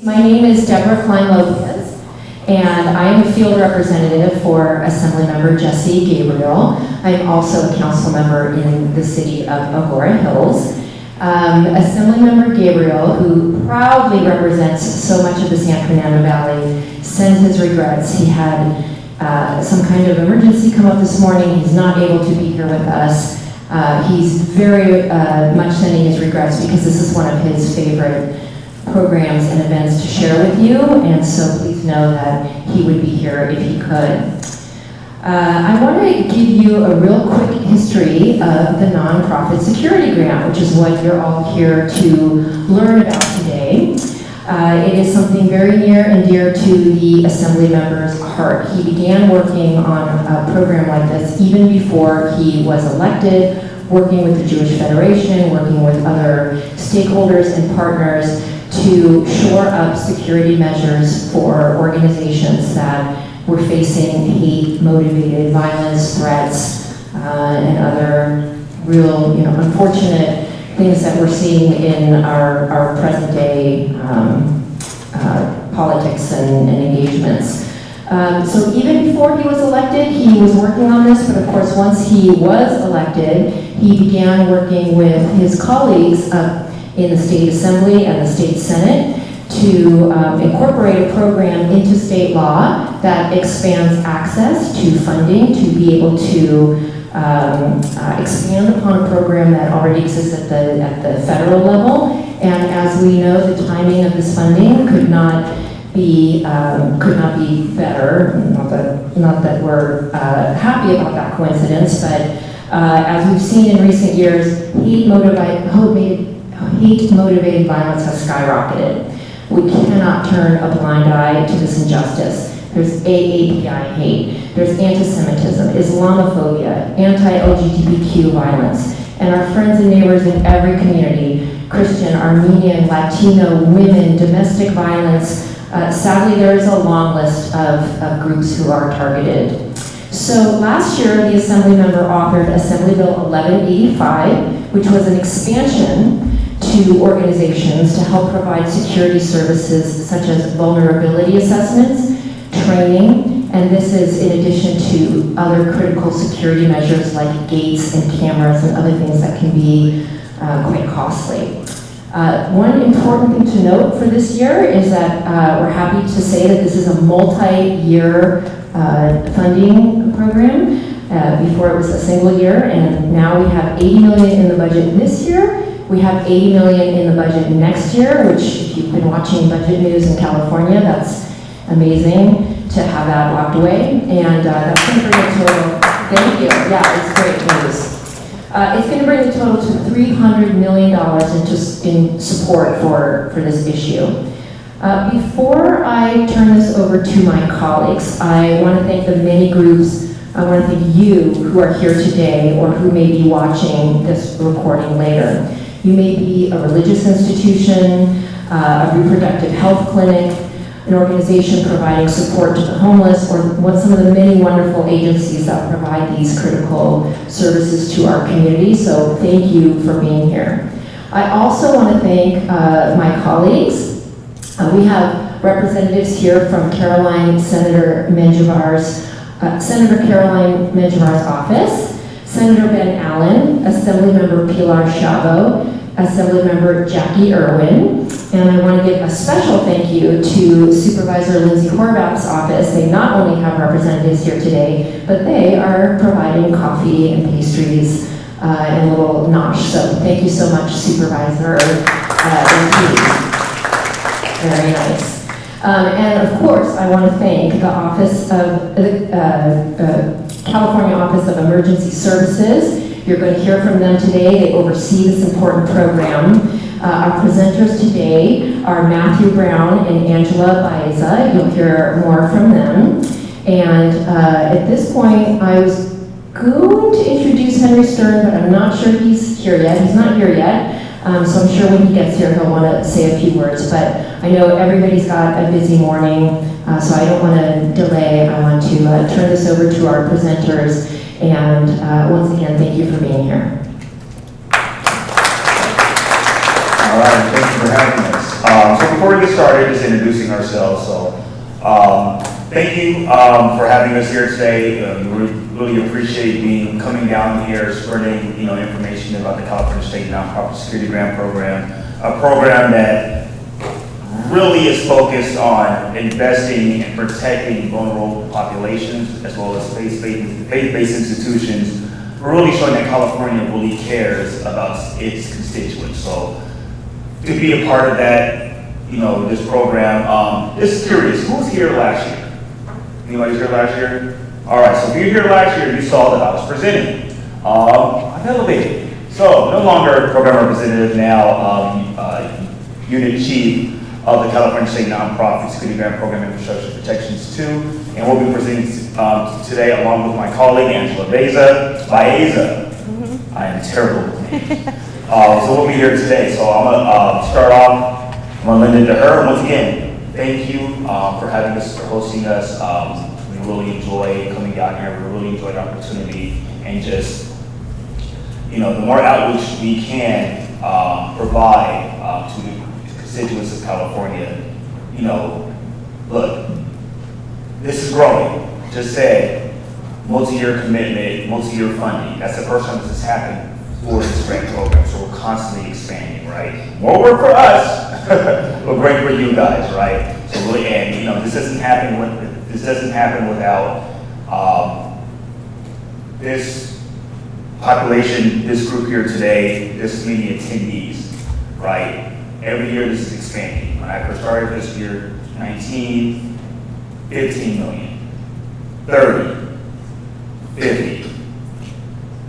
My name is Deborah Klein Lopez, and I am a field representative for Assemblymember Jesse Gabriel. I am also a council member in the city of Agoura Hills. Assemblymember Gabriel, who proudly represents so much of the San Fernando Valley, sends his regrets. He had some kind of emergency come up this morning. He's not able to be here with us. He's very much sending his regrets because this is one of his favorite programs and events to share with you, and so please know that he would be here if he could. I want to give you a real quick history of the Nonprofit Security Grant, which is what you're all here to learn about today. It is something very near and dear to the Assembly member's heart. He began working on a program like this even before he was elected, working with the Jewish Federation, working with other stakeholders and partners to shore up security measures for organizations that were facing hate-motivated violence, threats, and other real, unfortunate things that we're seeing in our present-day politics and engagements. So even before he was elected, he was working on this, but of course, once he was elected, he began working with his colleagues in the state assembly and the state senate to incorporate a program into state law that expands access to funding to be able to expand upon a program that already exists at the federal level. And as we know, the timing of this funding could not be better. Not that we're happy about that coincidence, but as we've seen in recent years, hate-motivated violence has skyrocketed. We cannot turn a blind eye to this injustice. There's AAPI hate, there's anti-Semitism, Islamophobia, anti-LGBTQ violence, and our friends and neighbors in every community, Christian, Armenian, Latino, women, domestic violence. Sadly, there is a long list of groups who are targeted. So last year, the Assembly member authored Assembly Bill 1185, which was an expansion to organizations to help provide security services such as vulnerability assessments, training, and this is in addition to other critical security measures like gates and cameras and other things that can be quite costly. One important thing to note for this year is that we're happy to say that this is a multi-year funding program. Before it was a single year, and now we have $80 million in the budget this year. We have $80 million in the budget next year, which if you've been watching budget news in California, that's amazing to have that locked away. And that's going to bring the total, thank you, yeah, it's great news. It's going to bring the total to $300 million in support for this issue. Before I turn this over to my colleagues, I want to thank the many groups. I want to thank you who are here today or who may be watching this recording later. You may be a religious institution, a reproductive health clinic, an organization providing support to the homeless, or some of the many wonderful agencies that provide these critical services to our community. So thank you for being here. I also want to thank my colleagues. We have representatives here from Senator Caroline Menjivar's office, Senator Ben Allen, Assemblymember Pilar Chavo, Assemblymember Jackie Irwin, and I want to give a special thank you to Supervisor Lindsay Horvath's office. They not only have representatives here today, but they are providing coffee and pastries and a little nosh. So thank you so much, Supervisor Lindsay. Very nice. And of course, I want to thank the Office of California Office of Emergency Services. You're going to hear from them today. They oversee this important program. Our presenters today are Matthew Brown and Angela Baeza. You'll hear more from them. And at this point, I was going to introduce Henry Stern, but I'm not sure he's here yet. He's not here yet. So I'm sure when he gets here, he'll want to say a few words. But I know everybody's got a busy morning, so I don't want to delay. I want to turn this over to our presenters. And once again, thank you for being here. All right, thanks for having us. So before we get started, just introducing ourselves. So thank you for having us here today. We really appreciate coming down here, spreading information about the California State Nonprofit Security Grant Program, a program that really is focused on investing and protecting vulnerable populations as well as faith-based institutions. We're really showing that California really cares about its constituents. So to be a part of that, this program, just curious, who was here last year? Anybody here last year? All right, so if you were here last year, you saw that I was presenting. I'm elevated. So no longer program representative, now unit chief of the California State Nonprofit Security Grant Program Infrastructure Protections 2. And we'll be presenting today along with my colleague, Angela Baeza. I am terrible with names. So we'll be here today. So I'm gonna start off, I'm gonna lend it to her. Once again, thank you for having us, for hosting us. We really enjoy coming down here. We really enjoy the opportunity, and just, the more outreach we can provide to the constituents of California, look, this is growing. Just said, multi-year commitment, multi-year funding. That's the first time this has happened for this grant program, so we're constantly expanding, right? More work for us, but great for you guys, right? So really, and this doesn't happen without this population, this group here today, this many attendees, right? Every year this is expanding. When I first started this year, 19, 15 million, 30, 50,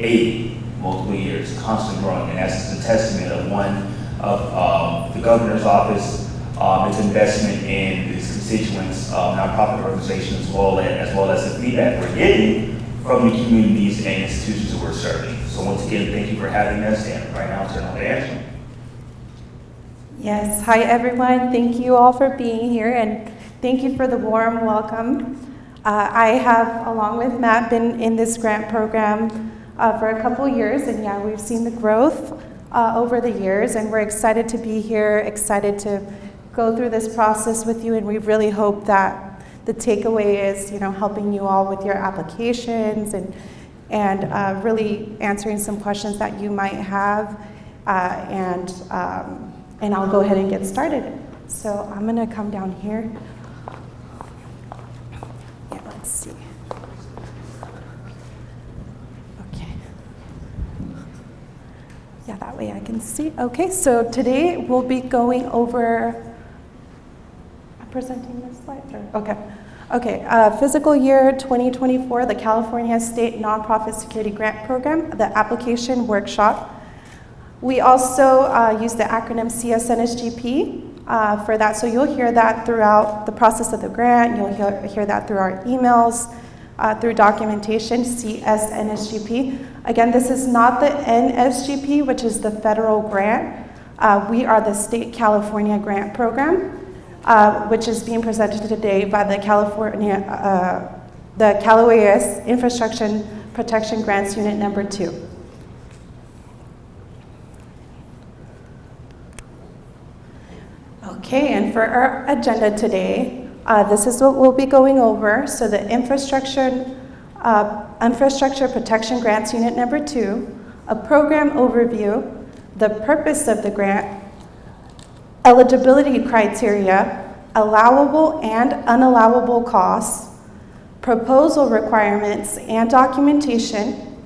80, multiple years, constantly growing. And that's a testament of the governor's office, its investment in its constituents, nonprofit organizations, as well as the feedback we're getting from the communities and institutions that we're serving. So once again, thank you for having us, and right now I'll turn it over to Angela. Yes, hi everyone. Thank you all for being here, and thank you for the warm welcome. I have, along with Matt, been in this grant program for a couple years, and yeah, we've seen the growth over the years, and we're excited to be here, excited to go through this process with you, and we really hope that the takeaway is, helping you all with your applications and really answering some questions that you might have, and I'll go ahead and get started. So I'm gonna come down here. Yeah, let's see. Okay. Yeah, that way I can see. Okay, so today we'll be going over, I'm presenting this slide, or, okay. Fiscal year 2024, the California State Nonprofit Security Grant Program, the application workshop. We also use the acronym CSNSGP for that, so you'll hear that throughout the process of the grant. You'll hear that through our emails, through documentation, CSNSGP. Again, this is not the NSGP, which is the federal grant. We are the State California Grant Program, which is being presented today by the CalOAS Infrastructure Protection Grants Unit number 2. Okay, and for our agenda today, this is what we'll be going over. So the Infrastructure Protection Grants Unit number 2, a program overview, the purpose of the grant, eligibility criteria, allowable and unallowable costs, proposal requirements and documentation,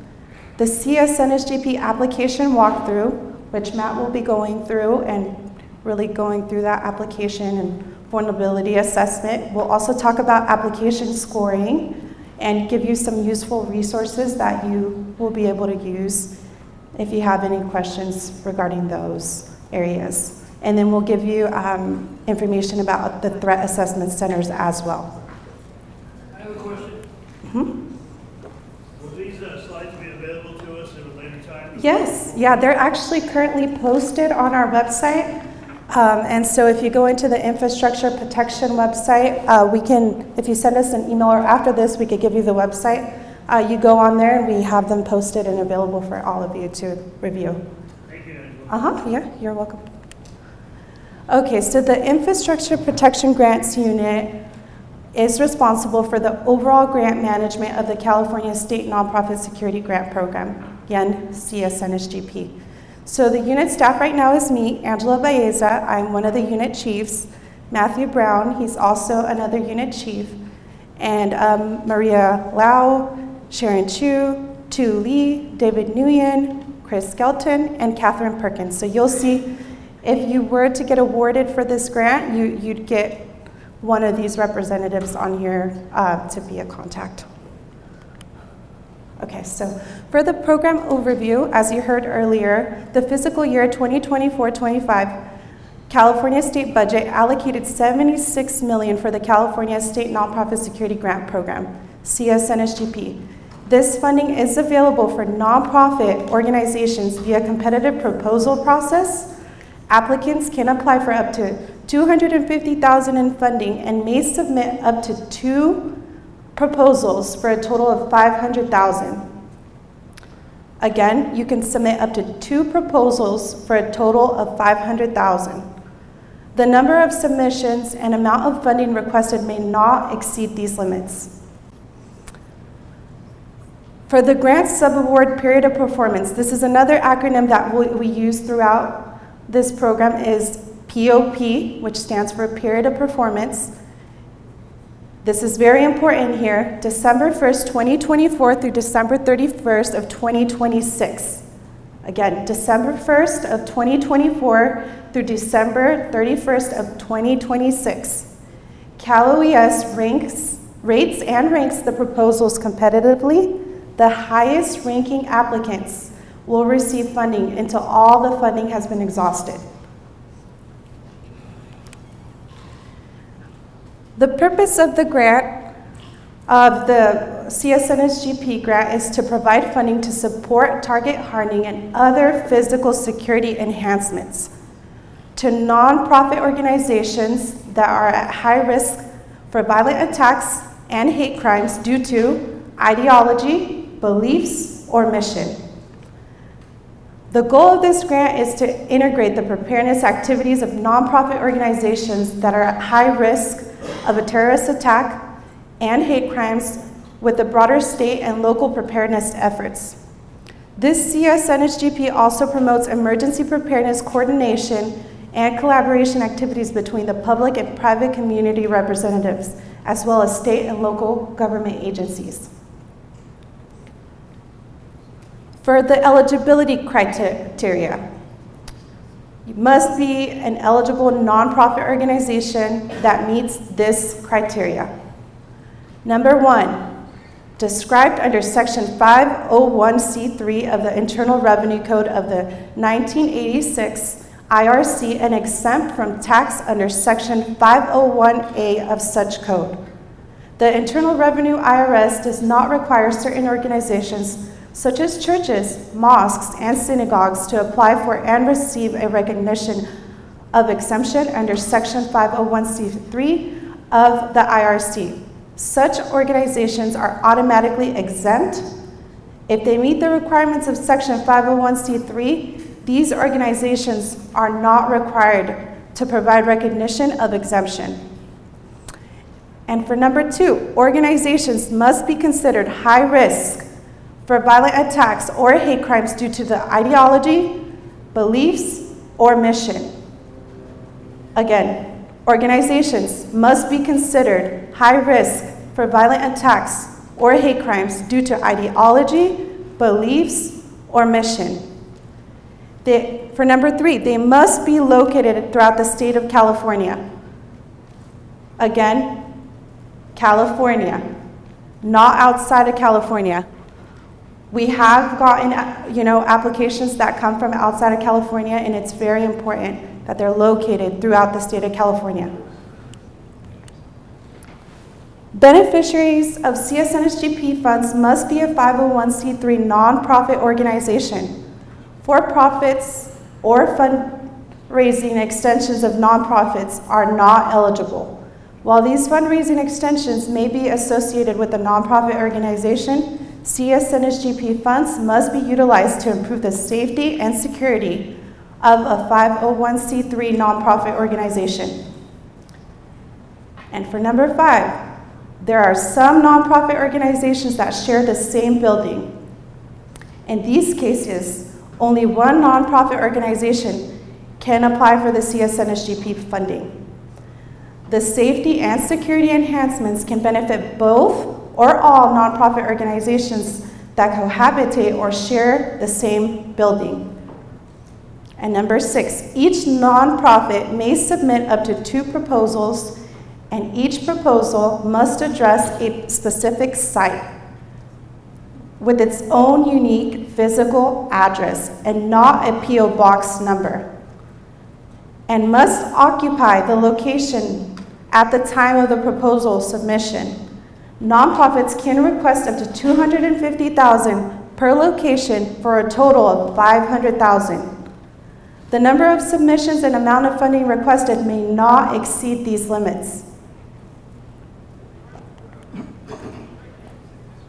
the CSNSGP application walkthrough, which Matt will be going through and really going through that application and vulnerability assessment. We'll also talk about application scoring and give you some useful resources that you will be able to use if you have any questions regarding those areas. And then we'll give you information about the threat assessment centers as well. I have a question. Will these slides be available to us at a later time? Yes, yeah, they're actually currently posted on our website. And so if you go into the infrastructure protection website, we can, if you send us an email or after this, we could give you the website. You go on there and we have them posted and available for all of you to review. Thank you, Angela. Yeah, you're welcome. Okay, so the Infrastructure Protection Grants Unit is responsible for the overall grant management of the California State Nonprofit Security Grant Program, again, CSNSGP. So the unit staff right now is me, Angela Baeza. I'm one of the unit chiefs. Matthew Brown, he's also another unit chief. And Maria Lau, Sharon Chu, Tu Lee, David Nguyen, Chris Skelton, and Catherine Perkins. So you'll see, if you were to get awarded for this grant, you'd get one of these representatives on here to be a contact. Okay, so for the program overview, as you heard earlier, the fiscal year 2024-25 California state budget allocated $76 million for the California State Nonprofit Security Grant Program, CSNSGP. This funding is available for nonprofit organizations via competitive proposal process. Applicants can apply for up to $250,000 in funding and may submit up to 2 proposals for a total of $500,000. Again, you can submit up to 2 proposals for a total of $500,000. The number of submissions and amount of funding requested may not exceed these limits. For the grant subaward period of performance, this is another acronym that we use throughout this program, is POP, which stands for period of performance. This is very important here, December 1st, 2024 through December 31st of 2026. Again, December 1st of 2024 through December 31st of 2026. Cal OES rates and ranks the proposals competitively. The highest ranking applicants will receive funding until all the funding has been exhausted. The purpose of the grant, of the CSNSGP grant, is to provide funding to support target hardening and other physical security enhancements to nonprofit organizations that are at high risk for violent attacks and hate crimes due to ideology, beliefs, or mission. The goal of this grant is to integrate the preparedness activities of nonprofit organizations that are at high risk of a terrorist attack and hate crimes with the broader state and local preparedness efforts. This CSNSGP also promotes emergency preparedness coordination and collaboration activities between the public and private community representatives, as well as state and local government agencies. For the eligibility criteria, you must be an eligible nonprofit organization that meets this criteria. Number 1, described under Section 501c3 of the Internal Revenue Code of the 1986 IRC and exempt from tax under Section 501A of such code. The Internal Revenue IRS does not require certain organizations such as churches, mosques, and synagogues to apply for and receive a recognition of exemption under Section 501c3 of the IRC. Such organizations are automatically exempt. If they meet the requirements of Section 501c3, these organizations are not required to provide recognition of exemption. And for number 2, organizations must be considered high risk for violent attacks or hate crimes due to the ideology, beliefs, or mission. Again, organizations must be considered high risk for violent attacks or hate crimes due to ideology, beliefs, or mission. For number 3, they must be located throughout the state of California. Again, California, not outside of California. We have gotten, applications that come from outside of California, and it's very important that they're located throughout the state of California. Beneficiaries of CSNSGP funds must be a 501c3 nonprofit organization. For-profits or fundraising extensions of nonprofits are not eligible. While these fundraising extensions may be associated with a nonprofit organization, CSNSGP funds must be utilized to improve the safety and security of a 501c3 nonprofit organization. And for number 5, there are some nonprofit organizations that share the same building. In these cases, only one nonprofit organization can apply for the CSNSGP funding. The safety and security enhancements can benefit both or all nonprofit organizations that cohabitate or share the same building. And number 6, each nonprofit may submit up to 2 proposals, and each proposal must address a specific site with its own unique physical address and not a P.O. box number, and must occupy the location at the time of the proposal submission. Nonprofits can request up to $250,000 per location for a total of $500,000. The number of submissions and amount of funding requested may not exceed these limits.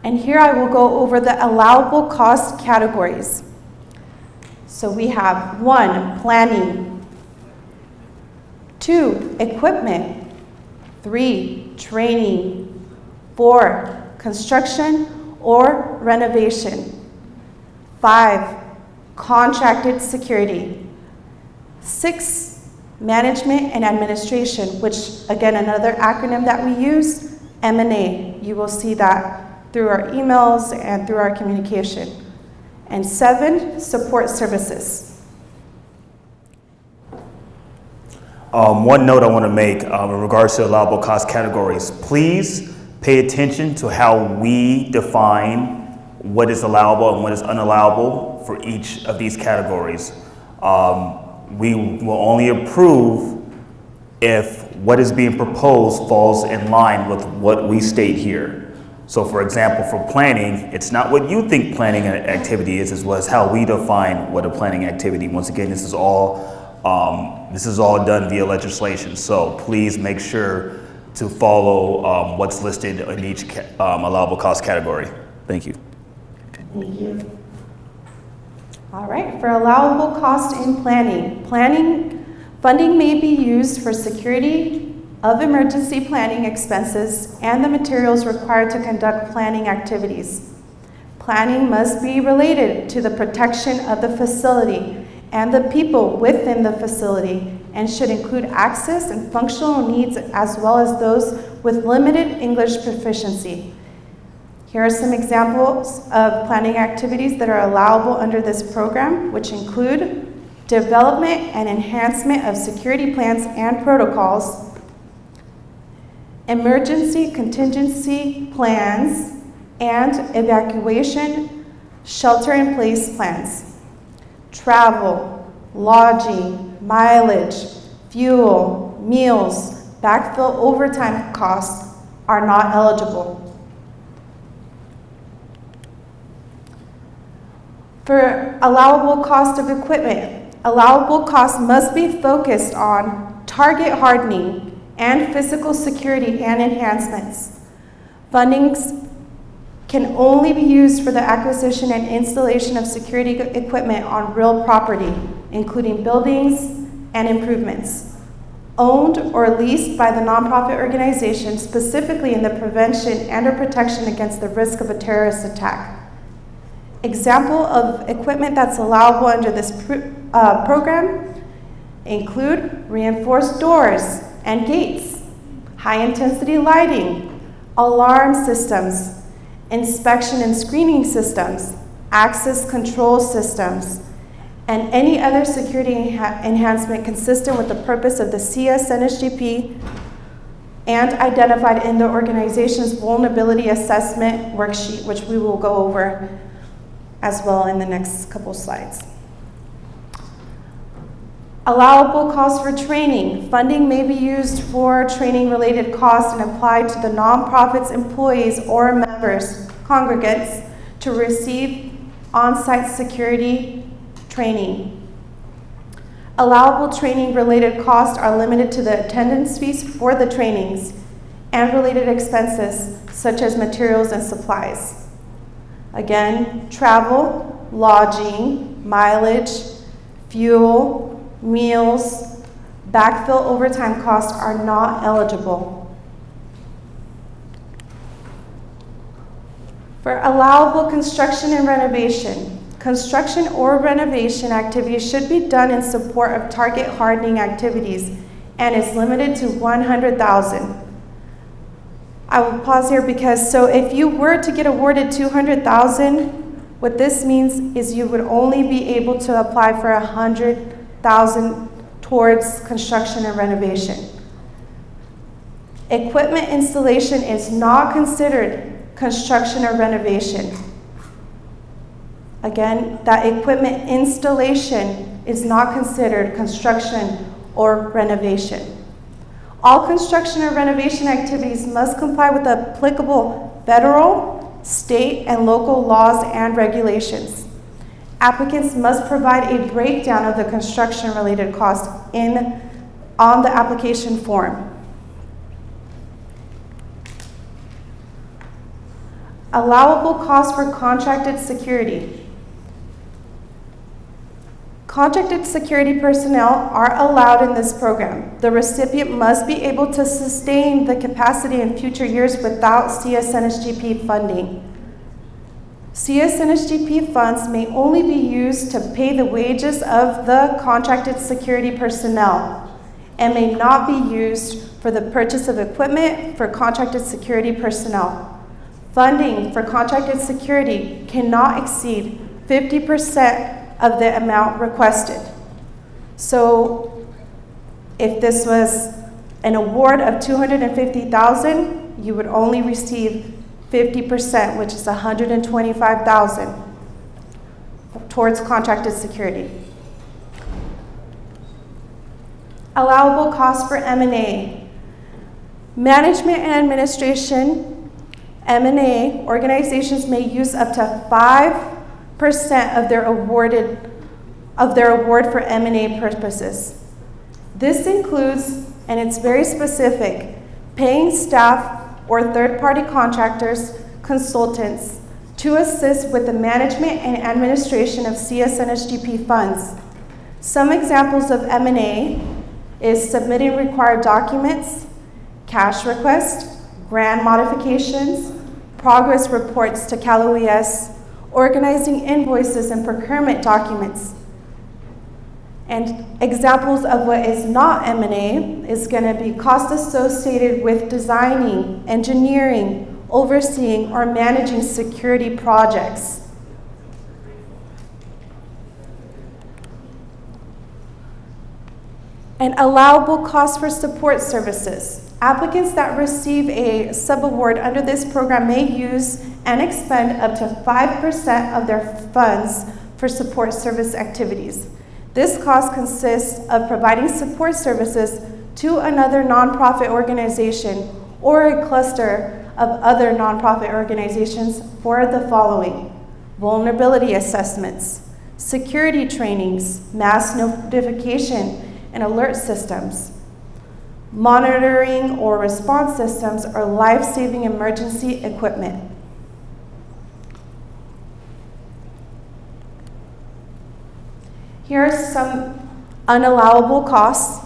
And here I will go over the allowable cost categories. So we have 1, planning, 2, equipment, 3, training, 4, construction or renovation, 5, contracted security, 6, management and administration, which again, another acronym that we use, M&A. You will see that through our emails and through our communication. And 7, support services. One note I want to make in regards to allowable cost categories. Please pay attention to how we define what is allowable and what is unallowable for each of these categories. We will only approve if what is being proposed falls in line with what we state here. So for example, for planning, it's not what you think planning activity is, as well as how we define what a planning activity. Once again, this is all done via legislation. So please make sure to follow what's listed in each allowable cost category. Thank you. Thank you. All right, for allowable cost in planning. Funding may be used for security of emergency planning expenses and the materials required to conduct planning activities. Planning must be related to the protection of the facility and the people within the facility, and should include access and functional needs as well as those with limited English proficiency. Here are some examples of planning activities that are allowable under this program, which include development and enhancement of security plans and protocols, emergency contingency plans, and evacuation shelter-in-place plans. Travel, lodging, mileage, fuel, meals, backfill overtime costs are not eligible. For allowable cost of equipment, allowable costs must be focused on target hardening and physical security and enhancements. Fundings can only be used for the acquisition and installation of security equipment on real property, including buildings and improvements, owned or leased by the nonprofit organization, specifically in the prevention and or protection against the risk of a terrorist attack. Example of equipment that's allowable under this program include reinforced doors and gates, high-intensity lighting, alarm systems, inspection and screening systems, access control systems, and any other security enhancement consistent with the purpose of the CSNSGP and identified in the organization's vulnerability assessment worksheet, which we will go over as well in the next couple slides. Allowable costs for training. Funding may be used for training-related costs and applied to the nonprofit's employees or members, congregants, to receive on-site security training. Allowable training-related costs are limited to the attendance fees for the trainings and related expenses such as materials and supplies. Again, travel, lodging, mileage, fuel, meals, backfill overtime costs are not eligible. For allowable construction and renovation, construction or renovation activities should be done in support of target hardening activities and is limited to 100,000. I will pause here because, so if you were to get awarded 200,000, what this means is you would only be able to apply for 100,000 towards construction and renovation. Equipment installation is not considered construction or renovation. Again, that equipment installation is not considered construction or renovation. All construction or renovation activities must comply with the applicable federal, state, and local laws and regulations. Applicants must provide a breakdown of the construction-related costs on the application form. Allowable costs for contracted security. Contracted security personnel are allowed in this program. The recipient must be able to sustain the capacity in future years without CSNSGP funding. CSNSGP funds may only be used to pay the wages of the contracted security personnel and may not be used for the purchase of equipment for contracted security personnel. Funding for contracted security cannot exceed 50% of the amount requested. So if this was an award of $250,000, you would only receive 50%, which is $125,000 towards contracted security. Allowable costs for M&A. Management and administration, M&A organizations may use up to 5% of their award for M&A purposes. This includes, and it's very specific, paying staff or third-party contractors, consultants, to assist with the management and administration of CSNSGP funds. Some examples of M&A is submitting required documents, cash requests, grant modifications, progress reports to Cal OES, organizing invoices and procurement documents. And examples of what is not M&A is going to be costs associated with designing, engineering, overseeing, or managing security projects. And allowable costs for support services. Applicants that receive a subaward under this program may use and expend up to 5% of their funds for support service activities. This cost consists of providing support services to another nonprofit organization or a cluster of other nonprofit organizations for the following: vulnerability assessments, security trainings, mass notification and alert systems, monitoring or response systems, or life-saving emergency equipment. Here are some unallowable costs.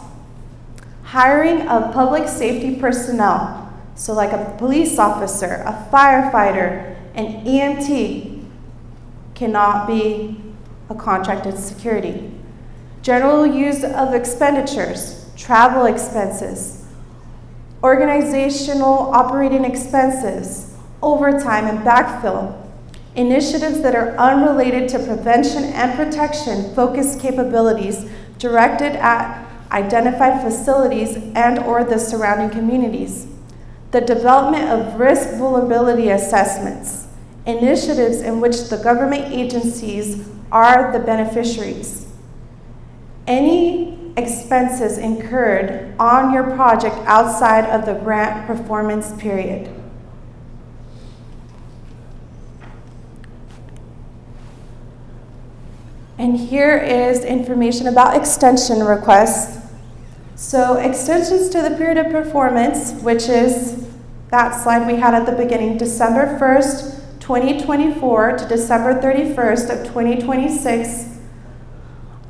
Hiring of public safety personnel, so like a police officer, a firefighter, an EMT, cannot be a contracted security. General use of expenditures, travel expenses, organizational operating expenses, overtime and backfill, initiatives that are unrelated to prevention and protection, focused capabilities directed at identified facilities and or the surrounding communities, the development of risk vulnerability assessments, initiatives in which the government agencies are the beneficiaries, any expenses incurred on your project outside of the grant performance period. And here is information about extension requests. So extensions to the period of performance, which is that slide we had at the beginning, December 1st, 2024 to December 31st of 2026,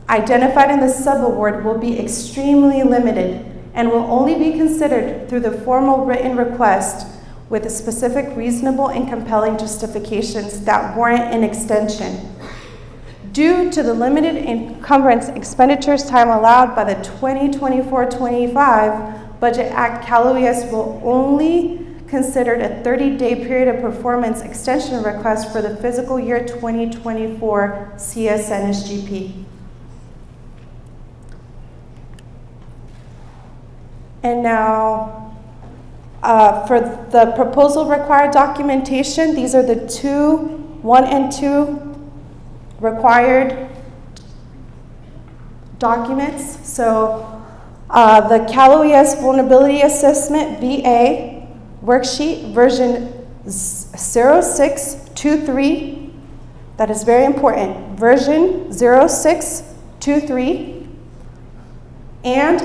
identified in the subaward will be extremely limited and will only be considered through the formal written request with specific, reasonable, and compelling justifications that warrant an extension. Due to the limited encumbrance expenditures time allowed by the 2024-25 Budget Act, Cal OES will only consider a 30-day period of performance extension request for the fiscal year 2024 CSNSGP. And now, for the proposal required documentation, these are the 1 and 2 required documents. So the Cal OES Vulnerability Assessment VA worksheet version 0623, that is very important, version 0623, and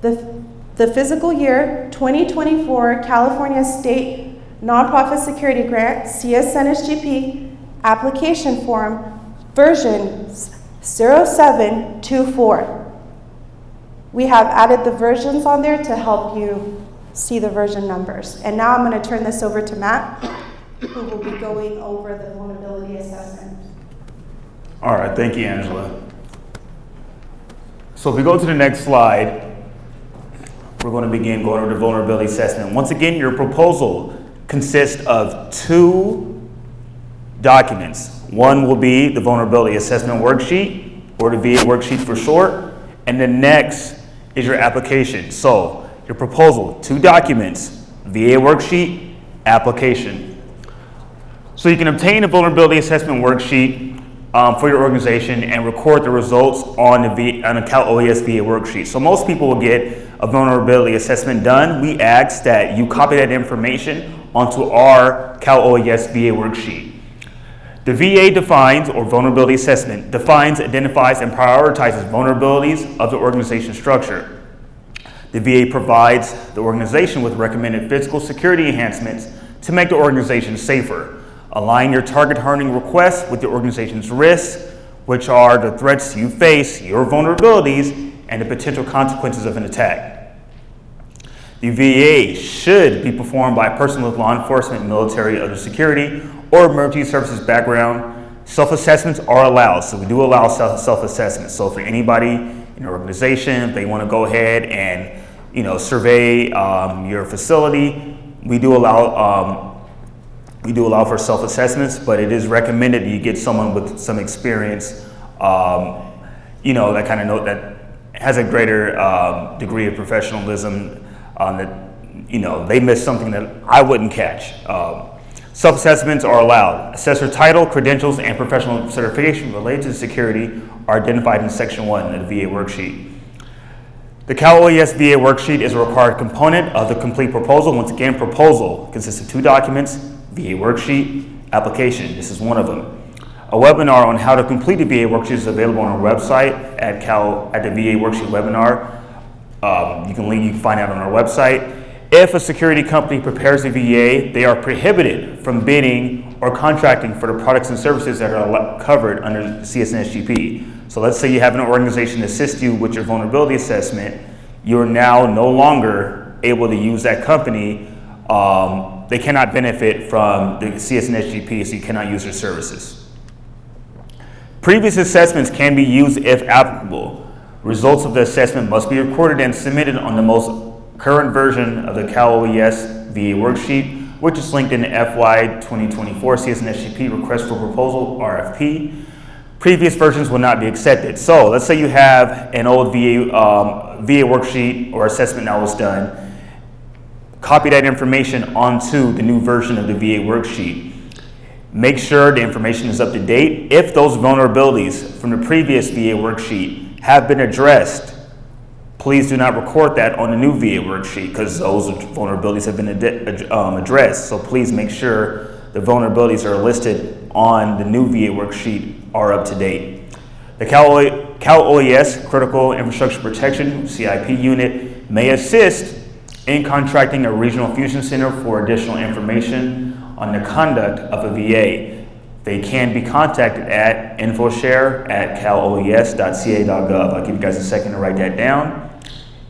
the fiscal year 2024 California State Nonprofit Security Grant, CSNSGP, application form, version 0724. We have added the versions on there to help you see the version numbers. And now I'm going to turn this over to Matt, who will be going over the vulnerability assessment. All right, thank you, Angela. So if we go to the next slide, we're going to begin going over the vulnerability assessment. Once again, your proposal consists of 2 documents. One will be the vulnerability assessment worksheet, or the VA worksheet for short, and the next is your application. So your proposal, 2 documents, VA worksheet, application. So you can obtain a vulnerability assessment worksheet for your organization and record the results on a Cal OES VA worksheet. So most people will get a vulnerability assessment done. We ask that you copy that information onto our Cal OES VA worksheet. The VA defines, or vulnerability assessment, defines, identifies, and prioritizes vulnerabilities of the organization structure. The VA provides the organization with recommended physical security enhancements to make the organization safer. Align your target hardening requests with the organization's risks, which are the threats you face, your vulnerabilities, and the potential consequences of an attack. The VA should be performed by a person with law enforcement, military, other security, or emergency services background. Self-assessments are allowed, so we do allow self-assessments. So for anybody in your organization, if they want to go ahead and survey your facility, we do allow for self-assessments, but it is recommended you get someone with some experience, that kind of note that has a greater degree of professionalism. That they missed something that I wouldn't catch. Self-assessments are allowed. Assessor title, credentials, and professional certification related to security are identified in Section 1 of the VA worksheet. The Cal OES VA worksheet is a required component of the complete proposal. Once again, proposal consists of 2 documents, VA worksheet, application. This is one of them. A webinar on how to complete the VA worksheet is available on our website at the VA worksheet webinar. You can find out on our website. If a security company prepares a VA, they are prohibited from bidding or contracting for the products and services that are covered under CSNSGP. So let's say you have an organization assist you with your vulnerability assessment. You're now no longer able to use that company. They cannot benefit from the CSNSGP, so you cannot use their services. Previous assessments can be used if applicable. Results of the assessment must be recorded and submitted on the most current version of the Cal OES VA worksheet, which is linked in the FY 2024 CSNSGP Request for Proposal, RFP. Previous versions will not be accepted. So let's say you have an old VA worksheet or assessment that was done. Copy that information onto the new version of the VA worksheet. Make sure the information is up to date. If those vulnerabilities from the previous VA worksheet have been addressed, please do not record that on the new VA worksheet because those vulnerabilities have been addressed. So please make sure the vulnerabilities are listed on the new VA worksheet are up to date. The Cal OES Critical Infrastructure Protection CIP unit may assist in contracting a regional fusion center for additional information on the conduct of a VA. They can be contacted at infoshare@caloes.ca.gov. I'll give you guys a second to write that down.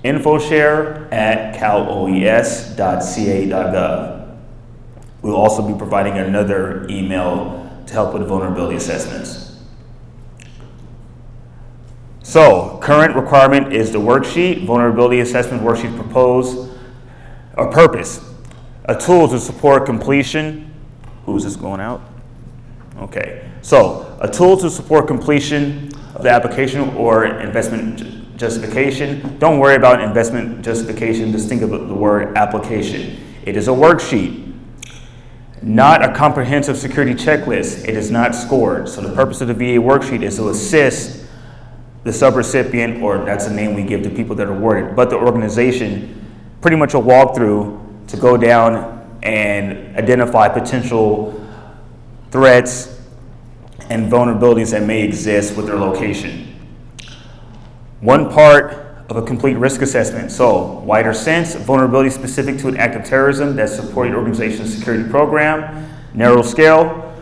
infoshare@caloes.ca.gov. We'll also be providing another email to help with vulnerability assessments. So, current requirement is the worksheet, vulnerability assessment worksheet proposed, or purpose, a tool to support completion. Who's this going out? Okay, so a tool to support completion of the application or investment justification. Don't worry about investment justification, just think of the word application. It is a worksheet, not a comprehensive security checklist. It is not scored. So the purpose of the VA worksheet is to assist the subrecipient, or that's the name we give to people that are awarded, but the organization, pretty much a walkthrough to go down and identify potential threats and vulnerabilities that may exist with their location. One part of a complete risk assessment. So, wider sense, vulnerability specific to an act of terrorism that support your organization's security program. Narrow scale,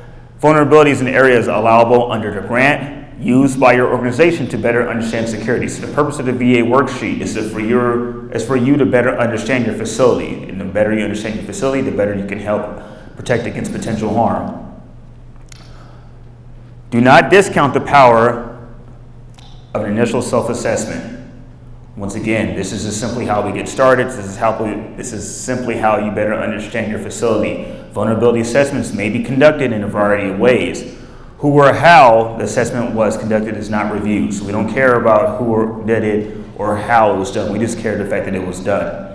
vulnerabilities in areas allowable under the grant used by your organization to better understand security. So the purpose of the VA worksheet is for you to better understand your facility. And the better you understand your facility, the better you can help protect against potential harm. Do not discount the power of an initial self-assessment. Once again, this is just simply how we get started. This is simply how you better understand your facility. Vulnerability assessments may be conducted in a variety of ways. Who or how the assessment was conducted is not reviewed. So we don't care about who did it or how it was done. We just care the fact that it was done.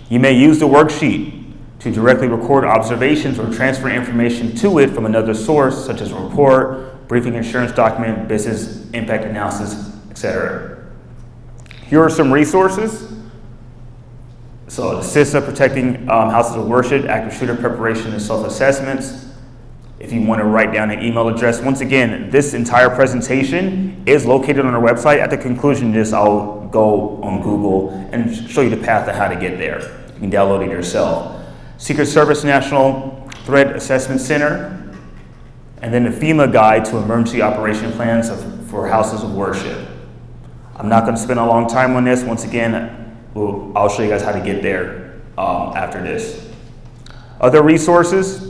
You may use the worksheet to directly record observations or transfer information to it from another source, such as a report, briefing insurance document, business impact analysis, etc. Here are some resources. So, CISA protecting houses of worship, active shooter preparation and self-assessments. If you want to write down an email address, once again, this entire presentation is located on our website. At the conclusion of this, I'll go on Google and show you the path of how to get there. You can download it yourself. Secret Service National Threat Assessment Center, and then the FEMA Guide to Emergency Operation Plans for Houses of Worship. I'm not going to spend a long time on this. Once again, I'll show you guys how to get there after this. Other resources,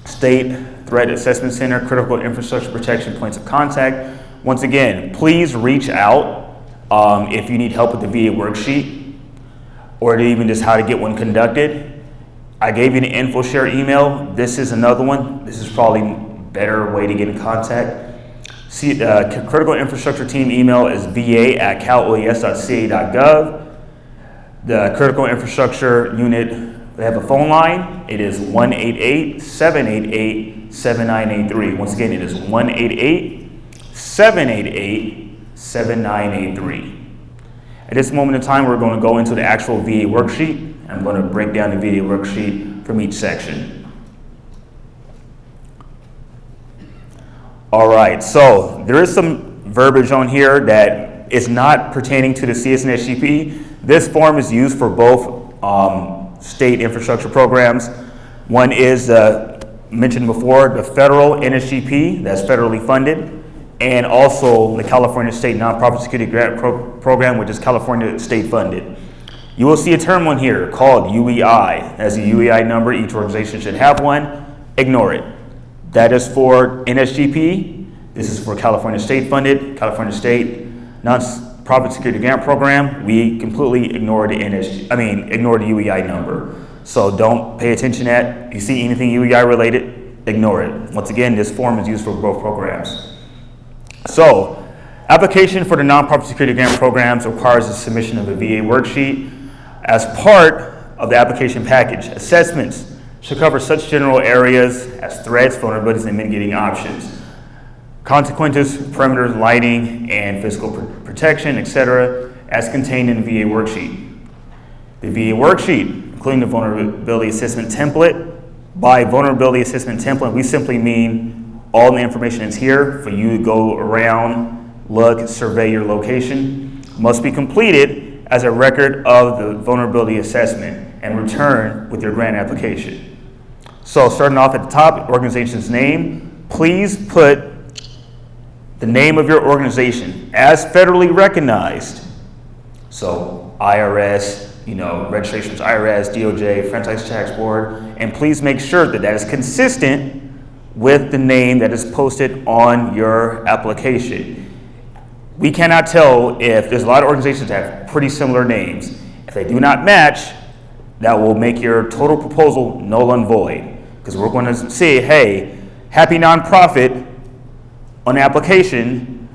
State Threat Assessment Center, Critical Infrastructure Protection Points of Contact. Once again, please reach out if you need help with the VA worksheet or even just how to get one conducted. I gave you the InfoShare email. This is another one. This is probably a better way to get in contact. See, Critical Infrastructure Team email is va@caloes.ca.gov. The Critical Infrastructure Unit, they have a phone line. It is 1-888-788-7983. Once again, it is 1-888-788-7983. At this moment in time, we're going to go into the actual VA worksheet. I'm going to break down the VA worksheet from each section. All right, so there is some verbiage on here that is not pertaining to the CSNSGP. This form is used for both state infrastructure programs. One is mentioned before, the federal NSGP, that's federally funded, and also the California State Nonprofit Security Grant Program, which is California state funded. You will see a term on here called UEI. As a UEI number, each organization should have one. Ignore it. That is for NSGP. This is for California state funded, California State Nonprofit Security Grant Program. We completely ignore the ignore the UEI number. So don't pay attention to that. You see anything UEI related, ignore it. Once again, this form is used for both programs. So, application for the Nonprofit Security Grant Programs requires the submission of a VA worksheet. As part of the application package, assessments should cover such general areas as threats, vulnerabilities, and mitigating options, consequences, perimeter lighting, and physical protection, etc., as contained in the VA worksheet. The VA worksheet, including the vulnerability assessment template. By vulnerability assessment template, we simply mean all the information is here for you to go around, look, survey your location, must be completed as a record of the vulnerability assessment and returned with your grant application. So starting off at the top, organization's name, please put the name of your organization as federally recognized. So IRS, registrations, IRS, DOJ, Franchise Tax Board, and please make sure that that is consistent with the name that is posted on your application. We cannot tell if there's a lot of organizations that have pretty similar names. If they do not match, that will make your total proposal null and void. Because we're going to say, hey, Happy Nonprofit on the application,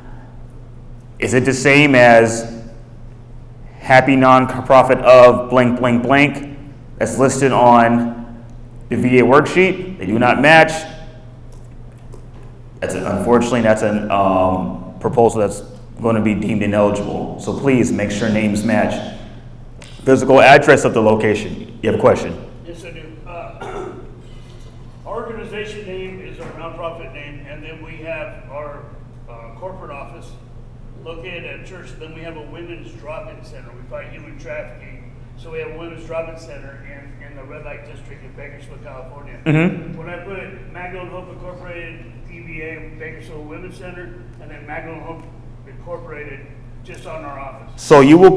is it the same as Happy Nonprofit of blank, blank, blank that's listed on the VA worksheet? They do not match. Unfortunately, that's a proposal that's going to be deemed ineligible. So please make sure names match. Physical address of the location. You have a question? Yes, I do. Our organization name is our nonprofit name, and then we have our corporate office located at a church. Then we have a women's drop-in center. We fight human trafficking. So we have a women's drop-in center in the red light district in Bakersfield, California. Mm-hmm. When I put Magdalene Hope Incorporated, DBA, Bakersfield Women's Center, and then Magdalene Hope Incorporated just on our office. So you have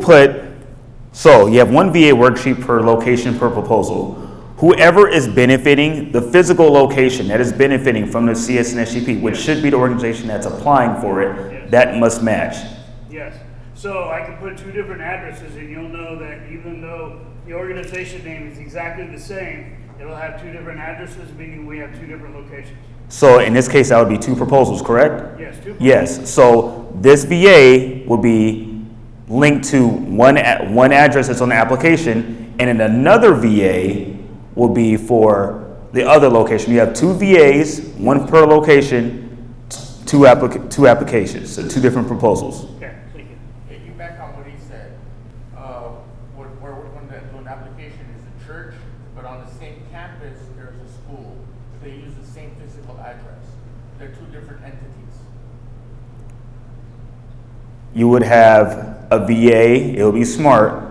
one VA worksheet per location per proposal. Whoever is benefiting, the physical location that is benefiting from the CSNSGP, which should be the organization that's applying for it, Yes. that must match. Yes. So I can put two different addresses, and you'll know that even though the organization name is exactly the same, it'll have two different addresses, meaning we have two different locations. So in this case, that would be two proposals, correct? Yes, two. Yes. So this VA will be linked to one address that's on the application, and then another VA will be for the other location. You have two VAs, one per location, two applications, so two different proposals. Okay, thank you. Piggyback on what he said, where we're going to do an application is a church, but on the same campus, there's a school. They use the same physical address. They're two different entities. You would have a VA, it would be smart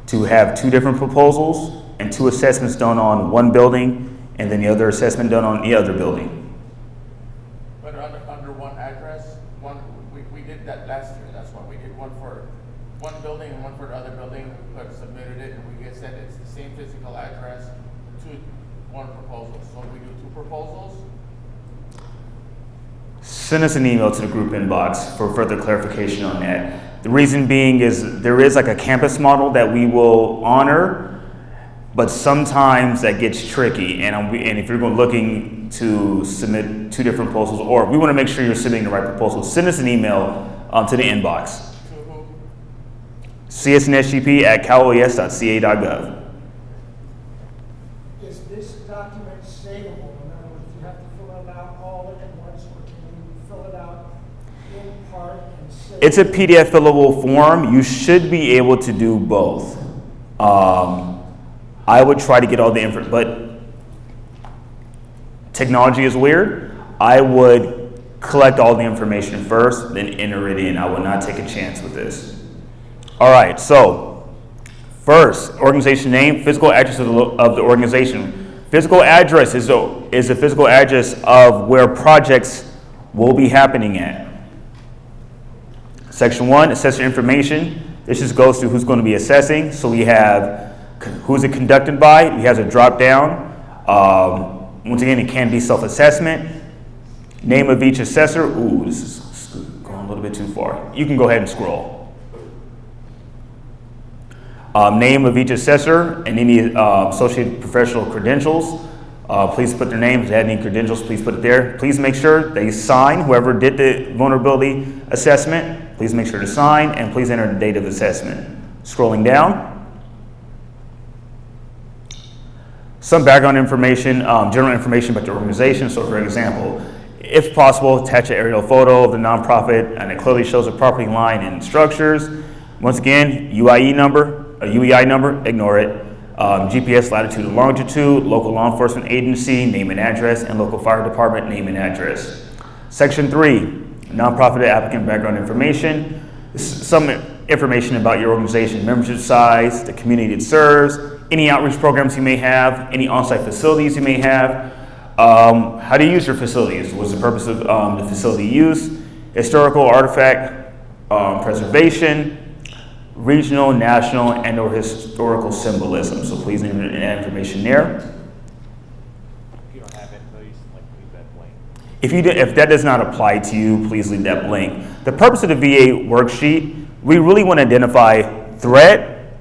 to have two different proposals and two assessments done on one building and then the other assessment done on the other building. But under one address, we did that last year. That's why we did one for one building and one for the other building, but submitted it and we said it's the same physical address to one proposal. So we do two proposals. Send us an email to the group inbox for further clarification on that. The reason being is there is like a campus model that we will honor, but sometimes that gets tricky. And if you're looking to submit two different proposals, or we want to make sure you're submitting the right proposal, send us an email to the inbox. To who? csnsgp@caloes.ca.gov. Is this document savable? In other words, do you have to fill it out all at once, or can you fill it out in part and save? It's a PDF fillable form. You should be able to do both. I would try to get all the info, but technology is weird. I would collect all the information first, then enter it in. I would not take a chance with this. All right, so first, organization name, physical address of the organization. Physical address is a physical address of where projects will be happening at. Section 1, assessor information. This just goes to who's going to be assessing. So we have who's it conducted by. He has a drop down. Once again, it can be self-assessment. Name of each assessor. Ooh, this is going a little bit too far. You can go ahead and scroll. Name of each assessor and any associated professional credentials. Please put their name. If they had any credentials, please put it there. Please make sure they sign. Whoever did the vulnerability assessment, please make sure to sign, and please enter the date of assessment. Scrolling down. Some background information, general information about the organization. So for example, if possible, attach an aerial photo of the nonprofit and it clearly shows the property line and structures. Once again, UEI number, ignore it. GPS latitude and longitude, local law enforcement agency, name and address, and local fire department, name and address. Section 3, nonprofit applicant background information. Some information about your organization, membership size, the community it serves, any outreach programs you may have, any on-site facilities you may have, How do you use your facilities? What's the purpose of the facility use? Historical artifact preservation, regional, national, and or historical symbolism. So please name that information there. If you don't have it, please leave that blank. If that does not apply to you, please leave that blank. The purpose of the VA worksheet, we really want to identify threat,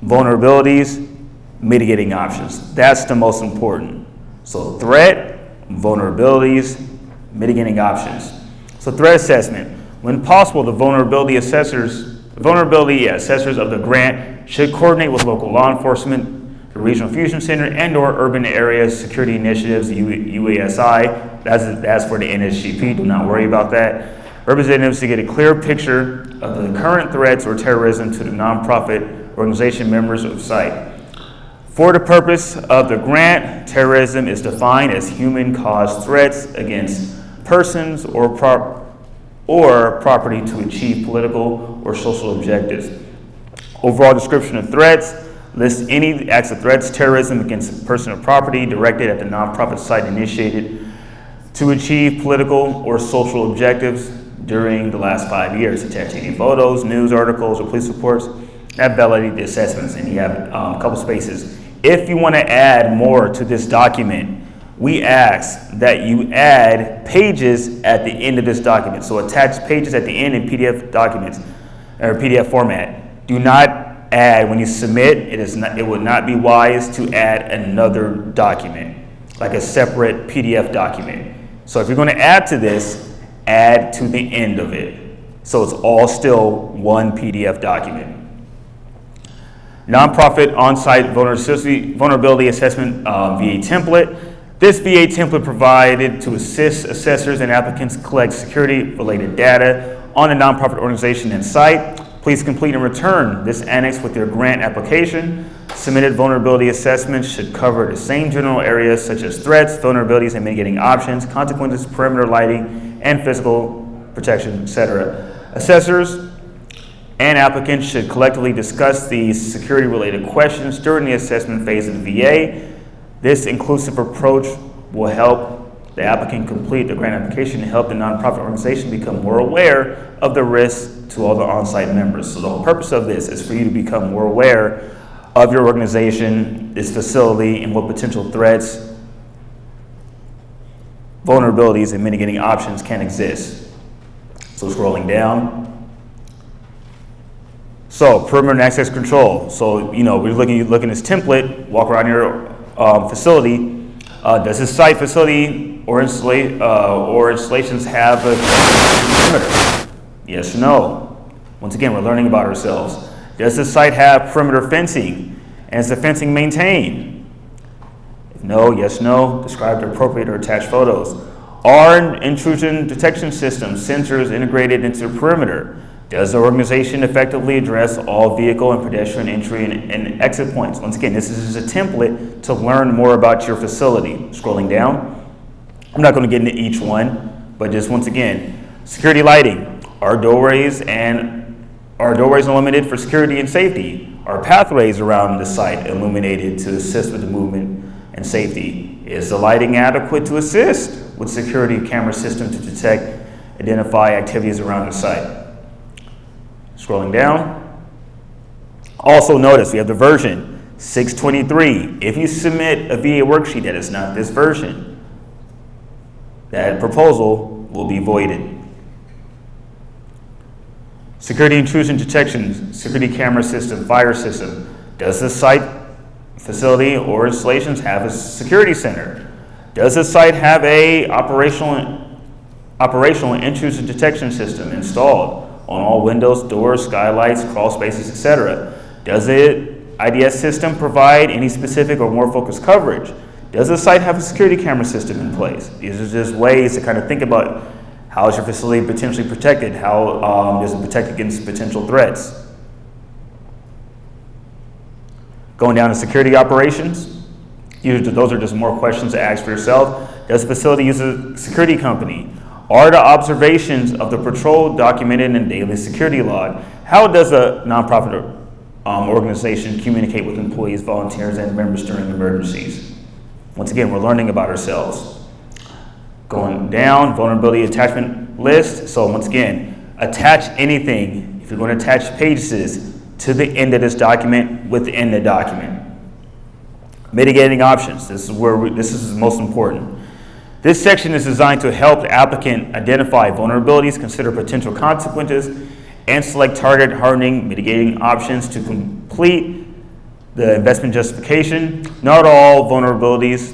vulnerabilities, mitigating options. That's the most important. So threat, vulnerabilities, mitigating options. So threat assessment. When possible, the vulnerability assessors of the grant should coordinate with local law enforcement, the Regional Fusion Center, and or urban area security initiatives, UASI. That's for the NSGP, do not worry about that. Representatives to get a clear picture of the current threats or terrorism to the nonprofit organization members of site. For the purpose of the grant, terrorism is defined as human-caused threats against persons or property to achieve political or social objectives. Overall description of threats lists any acts of threats, terrorism against a person or property directed at the nonprofit site initiated to achieve political or social objectives during the last 5 years. Attach any photos, news articles, or police reports that validate the assessments, and you have a couple spaces. If you want to add more to this document, we ask that you add pages at the end of this document. So attach pages at the end in PDF documents or PDF format. Do not add when you submit. It would not be wise to add another document, like a separate PDF document. So if you're going to add to this, add to the end of it. So it's all still one PDF document. Nonprofit on-site vulnerability assessment VA template. This VA template provided to assist assessors and applicants collect security-related data on a nonprofit organization and site. Please complete and return this annex with your grant application. Submitted vulnerability assessments should cover the same general areas such as threats, vulnerabilities, and mitigating options, consequences, perimeter lighting, and physical protection, etc. Assessors and applicants should collectively discuss these security-related questions during the assessment phase of the VA. This inclusive approach will help the applicant complete the grant application and help the nonprofit organization become more aware of the risks to all the on-site members. So the whole purpose of this is for you to become more aware of your organization, its facility, and what potential threats, vulnerabilities, and mitigating options can exist. So scrolling down. So perimeter and access control. So, we're looking at this template, walk around your facility. Does this site, facility, or installations have a perimeter? Yes or no? Once again, we're learning about ourselves. Does this site have perimeter fencing? And is the fencing maintained? If no, yes, no. Describe the appropriate or attached photos. Are intrusion detection systems, sensors integrated into the perimeter? Does the organization effectively address all vehicle and pedestrian entry and exit points? Once again, this is a template to learn more about your facility. Scrolling down. I'm not going to get into each one, but just once again, security lighting. Are doorways illuminated for security and safety? Are pathways around the site illuminated to assist with the movement and safety? Is the lighting adequate to assist with security camera system to detect, identify activities around the site? Scrolling down. Also notice we have the version 623. If you submit a VA worksheet that is not this version, that proposal will be voided. Security intrusion detection, security camera system, fire system. Does the site, facility, or installations have a security center? Does the site have a operational intrusion detection system installed on all windows, doors, skylights, crawl spaces, etc.? Does the IDS system provide any specific or more focused coverage? Does the site have a security camera system in place? These are just ways to kind of think about how is your facility potentially protected? How does it protect against potential threats? Going down to security operations. Those are just more questions to ask for yourself. Does the facility use a security company? Are the observations of the patrol documented in daily security log? How does a nonprofit organization communicate with employees, volunteers, and members during emergencies? Once again, we're learning about ourselves. Going down, vulnerability attachment list. So once again, attach anything, if you're going to attach pages, to the end of this document within the document. Mitigating options. This is most important. This section is designed to help the applicant identify vulnerabilities, consider potential consequences, and select target hardening mitigating options to complete the investment justification. Not all vulnerabilities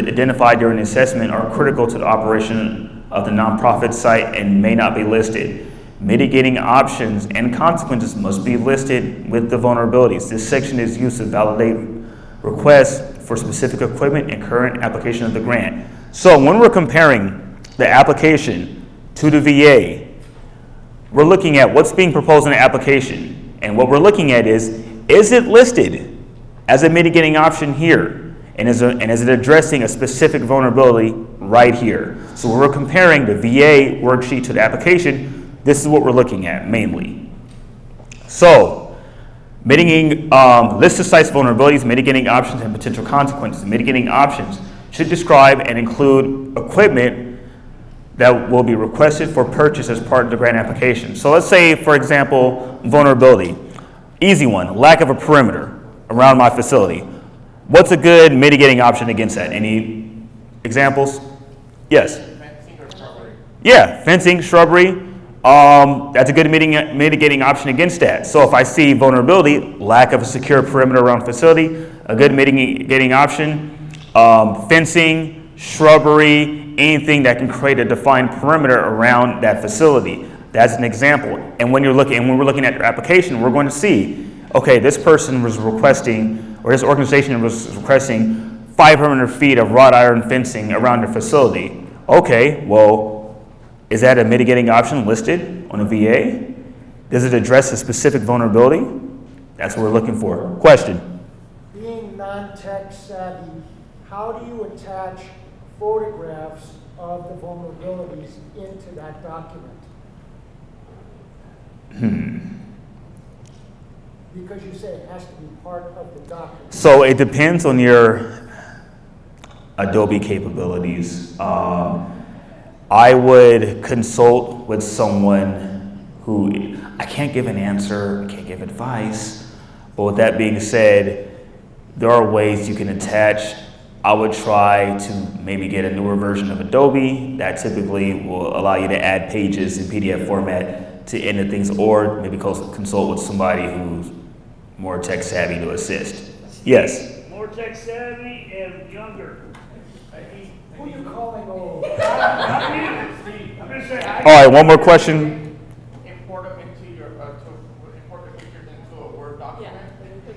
identified during the assessment are critical to the operation of the nonprofit site and may not be listed. Mitigating options and consequences must be listed with the vulnerabilities. This section is used to validate requests for specific equipment and current application of the grant. So when we're comparing the application to the VA, we're looking at what's being proposed in the application. And what we're looking at is it listed as a mitigating option here? And is it addressing a specific vulnerability right here? So when we're comparing the VA worksheet to the application, this is what we're looking at mainly. So, mitigating list of sites vulnerabilities, mitigating options, and potential consequences. Mitigating options should describe and include equipment that will be requested for purchase as part of the grant application. So let's say, for example, vulnerability. Easy one, lack of a perimeter around my facility. What's a good mitigating option against that? Any examples? Yes. Fencing or shrubbery? Yeah, fencing, shrubbery. That's a good mitigating option against that. So if I see vulnerability, lack of a secure perimeter around facility, a good mitigating option, fencing, shrubbery, anything that can create a defined perimeter around that facility. That's an example. And when we're looking at your application, we're going to see, okay, this person was requesting, or this organization was requesting 500 feet of wrought iron fencing around their facility. Okay, well, is that a mitigating option listed on a VA? Does it address a specific vulnerability? That's what we're looking for. Question? Being non-tech savvy, how do you attach photographs of the vulnerabilities into that document? Because you say it has to be part of the document. So it depends on your Adobe capabilities. I would consult with someone who, I can't give an answer, I can't give advice, but with that being said, there are ways you can attach. I would try to maybe get a newer version of Adobe that typically will allow you to add pages in PDF format to end of things, or maybe consult with somebody who's more tech savvy to assist. Yes? More tech savvy and younger. Who are you calling old? I'm just saying. All right, one more question. Import them into your, import the pictures into a Word document,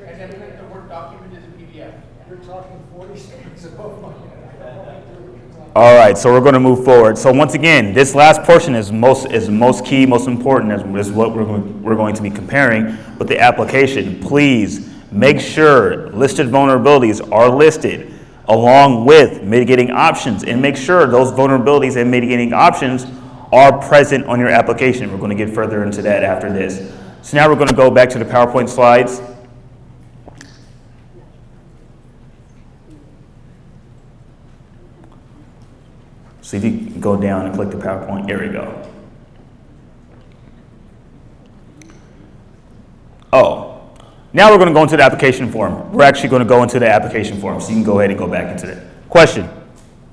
and then print the Word document as a PDF. You're talking 40 stands above my head. All right, so we're going to move forward. So once again, this last portion is most key, most important, is what we're going to be comparing with the application. Please make sure listed vulnerabilities are listed along with mitigating options, and make sure those vulnerabilities and mitigating options are present on your application. We're going to get further into that after this. So now we're going to go back to the PowerPoint slides. So if you can go down and click the PowerPoint, there we go. Oh, now we're going to go into the application form. We're actually going to go into the application form, so you can go ahead and go back into it. Question?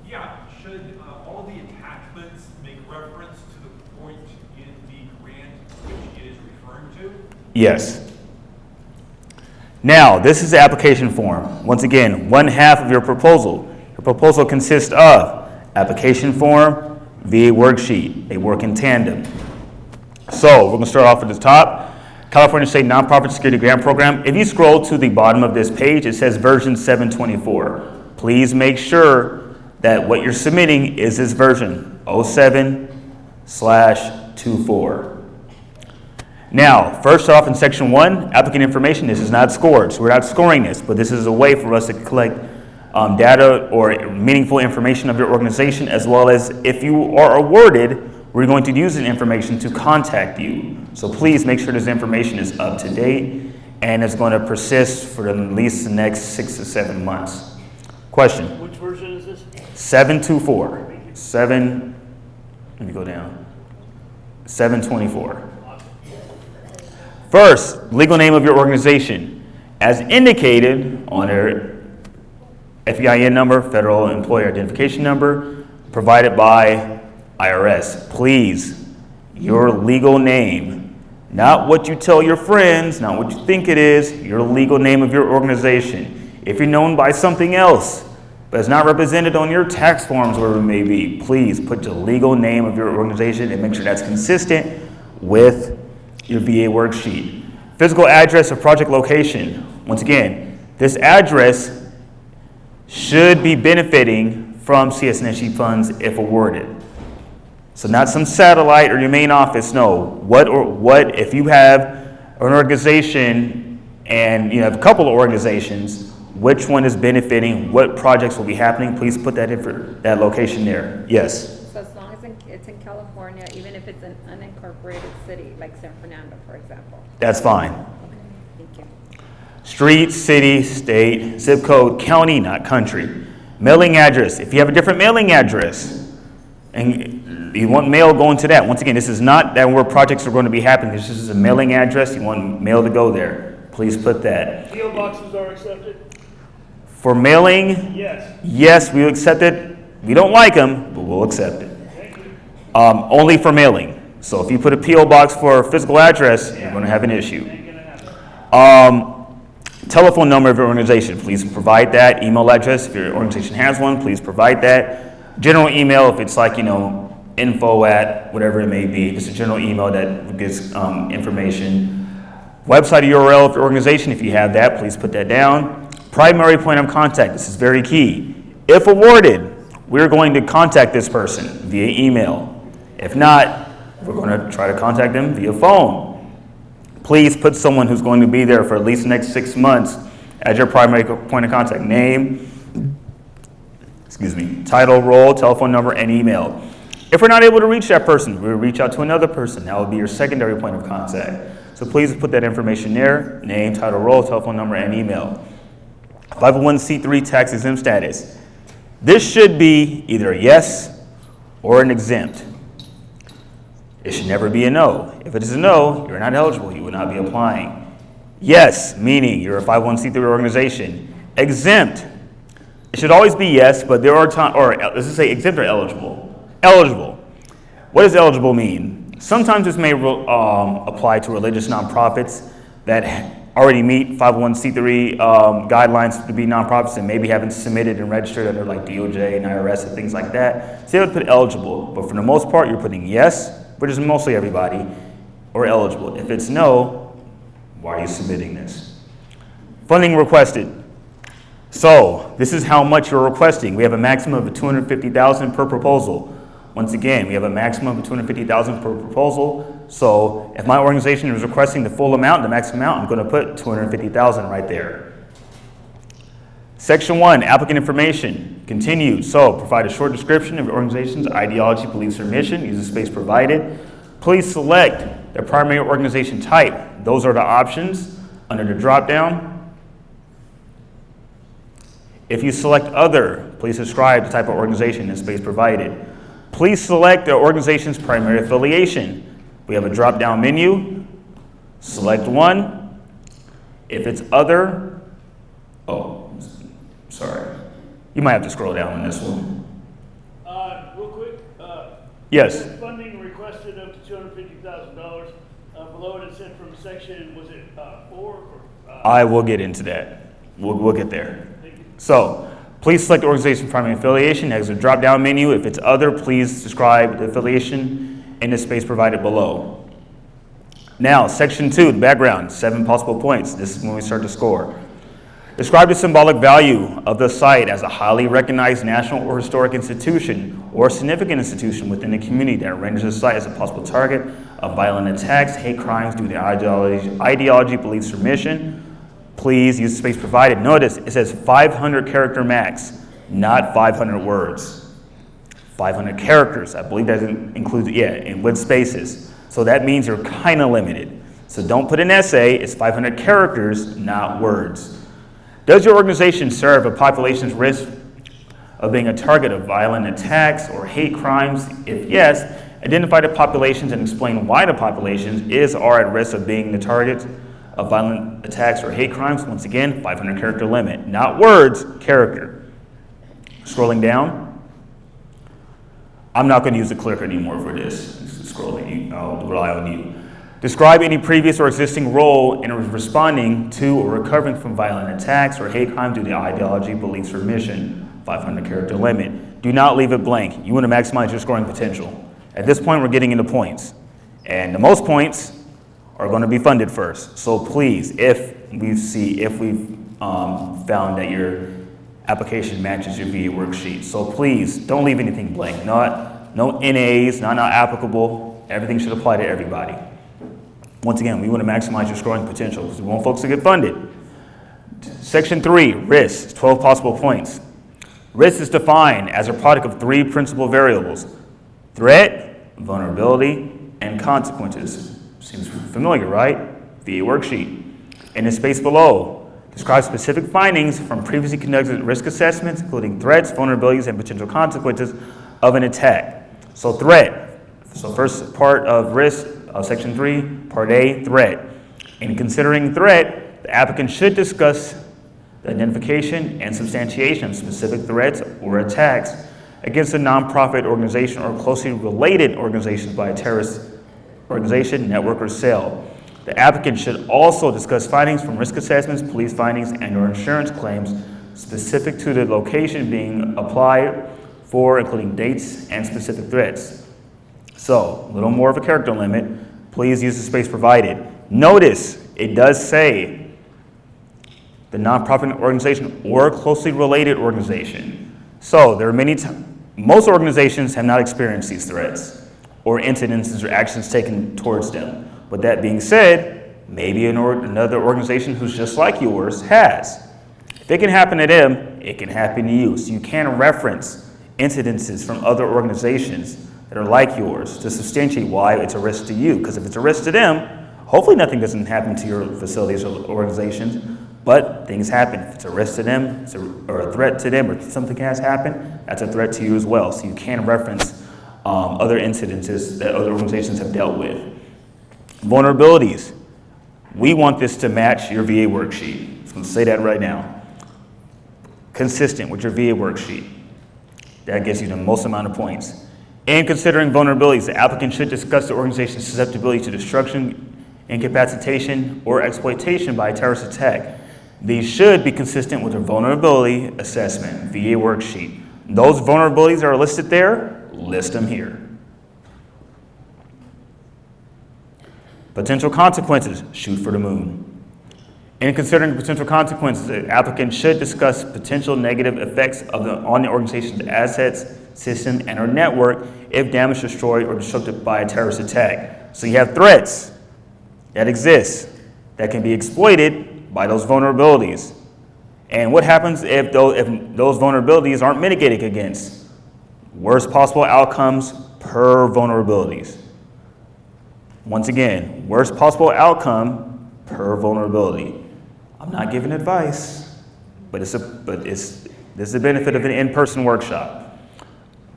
Yeah, should all the attachments make reference to the point in the grant which it is referring to? Yes. Now, this is the application form. Once again, one half of your proposal. Your proposal consists of application form, VA worksheet. They work in tandem. So we're going to start off at the top. California State Nonprofit Security Grant Program. If you scroll to the bottom of this page, it says version 724. Please make sure that what you're submitting is this version, 07/24. Now, first off in section 1, applicant information, this is not scored, so we're not scoring this, but this is a way for us to collect data or meaningful information of your organization, as well as if you are awarded, we're going to use this information to contact you. So please make sure this information is up to date and it's going to persist for at least the next 6 to 7 months. Question. Which version is this? 724. 7, let me go down. 724. First, legal name of your organization. As indicated on their FEIN number, Federal Employee Identification Number, provided by IRS. Please, your legal name. Not what you tell your friends, not what you think it is, your legal name of your organization. If you're known by something else, but it's not represented on your tax forms, wherever it may be, please put the legal name of your organization and make sure that's consistent with your VA worksheet. Physical address or project location. Once again, this address should be benefiting from CSNSG funds if awarded. So not some satellite or your main office, no. What if you have an organization and you have a couple of organizations, which one is benefiting, what projects will be happening? Please put that in for that location there. Yes. So as long as it's in California, even if it's an unincorporated city, like San Fernando, for example. That's fine. Okay, thank you. Street, city, state, zip code, county, not country. Mailing address. If you have a different mailing address and you want mail going to that, once again, this is not that where projects are going to be happening. This is a mailing address. You want mail to go there. Please put that. PO boxes are accepted? For mailing, Yes. yes, we will accept it. We don't like them, but we'll accept it. Thank you. Only for mailing. So if you put a P.O. box for a physical address, you're going to have an issue. Ain't gonna happen. Telephone number of your organization, please provide that. Email address, if your organization has one, please provide that. General email, if it's like, info at whatever it may be, just a general email that gives information. Website URL of your organization, if you have that, please put that down. Primary point of contact, this is very key. If awarded, we're going to contact this person via email. If not, we're going to try to contact them via phone. Please put someone who's going to be there for at least the next 6 months as your primary point of contact. Name, title, role, telephone number, and email. If we're not able to reach that person, we'll reach out to another person. That will be your secondary point of contact. So please put that information there, name, title, role, telephone number, and email. 501c3 tax exempt status. This should be either a yes or an exempt. It should never be a no. If it is a no, you're not eligible. You will not be applying. Yes, meaning you're a 501c3 organization. Exempt. It should always be yes, but there are times, or let's just say exempt or eligible. Eligible. What does eligible mean? Sometimes this may apply to religious nonprofits that already meet 501c3 guidelines to be nonprofits and maybe haven't submitted and registered under like DOJ and IRS and things like that. So they would put eligible, but for the most part, you're putting yes, which is mostly everybody, or eligible. If it's no, why are you submitting this? Funding requested. So this is how much you're requesting. We have a maximum of $250,000 per proposal. Once again, we have a maximum of $250,000 per proposal. So if my organization is requesting the full amount, the maximum amount, I'm going to put $250,000 right there. Section 1, applicant information. Continued. So provide a short description of your organization's ideology, beliefs, or mission. Use the space provided. Please select the primary organization type. Those are the options under the drop-down. If you select other, please describe the type of organization in the space provided. Please select the organization's primary affiliation. We have a drop-down menu. Select one. If it's other, sorry. You might have to scroll down on this one. Real quick. Yes. Funding requested up to $250,000. Below it said from section, was it 4? I will get into that. We'll get there. So, please select the organization's primary affiliation. There's a drop-down menu. If it's other, please describe the affiliation in the space provided below. Now, section 2, the background, 7 possible points. This is when we start to score. Describe the symbolic value of the site as a highly recognized national or historic institution or significant institution within the community that renders the site as a possible target of violent attacks, hate crimes due to ideology, beliefs, or mission. Please use the space provided. Notice it says 500 character max, not 500 words. 500 characters, I believe that includes, and with spaces. So that means you're kind of limited. So don't put an essay, it's 500 characters, not words. Does your organization serve a population's risk of being a target of violent attacks or hate crimes? If yes, identify the populations and explain why the populations are at risk of being the targets of violent attacks or hate crimes. Once again, 500 character limit, not words, character. Scrolling down. I'm not going to use the clicker anymore for this. Scrolling, I'll rely on you. Describe any previous or existing role in responding to or recovering from violent attacks or hate crime due to ideology, beliefs, or mission. 500 character limit. Do not leave it blank. You want to maximize your scoring potential. At this point, we're getting into points. And the most points are going to be funded first. So please, if we've found that your application matches your VA worksheet. So please, don't leave anything blank. No NAs, not applicable. Everything should apply to everybody. Once again, we want to maximize your scoring potential because we want folks to get funded. Section 3, risks, 12 possible points. Risk is defined as a product of 3 principal variables: threat, vulnerability, and consequences. Seems familiar, right? VA worksheet. In the space below, describe specific findings from previously conducted risk assessments, including threats, vulnerabilities, and potential consequences of an attack. So threat. So first part of risk of section 3, part A, threat. In considering threat, the applicant should discuss the identification and substantiation of specific threats or attacks against a nonprofit organization or closely related organizations by a terrorist organization, network, or cell. The applicant should also discuss findings from risk assessments, police findings, and/or insurance claims specific to the location being applied for, including dates and specific threats. So, a little more of a character limit. Please use the space provided. Notice it does say the nonprofit organization or closely related organization. So, there are most organizations have not experienced these threats or incidences or actions taken towards them. But that being said, maybe another organization who's just like yours has. If it can happen to them, it can happen to you. So you can reference incidences from other organizations that are like yours to substantiate why it's a risk to you. Because if it's a risk to them, hopefully nothing doesn't happen to your facilities or organizations, but things happen. If it's a risk to them, or a threat to them, or something has happened, that's a threat to you as well. So you can reference other incidences that other organizations have dealt with. Vulnerabilities. We want this to match your VA worksheet. I'm going to say that right now. Consistent with your VA worksheet. That gives you the most amount of points. In considering vulnerabilities, the applicant should discuss the organization's susceptibility to destruction, incapacitation, or exploitation by a terrorist attack. These should be consistent with the vulnerability assessment, VA worksheet. Those vulnerabilities are listed there, list them here. Potential consequences, shoot for the moon. In considering potential consequences, the applicant should discuss potential negative effects on the organization's assets, system, and or network if damaged, destroyed, or disrupted by a terrorist attack. So you have threats that exist that can be exploited by those vulnerabilities. And what happens if those vulnerabilities aren't mitigated against? Worst possible outcomes per vulnerabilities. Once again, worst possible outcome per vulnerability. I'm not giving advice, but this is the benefit of an in-person workshop.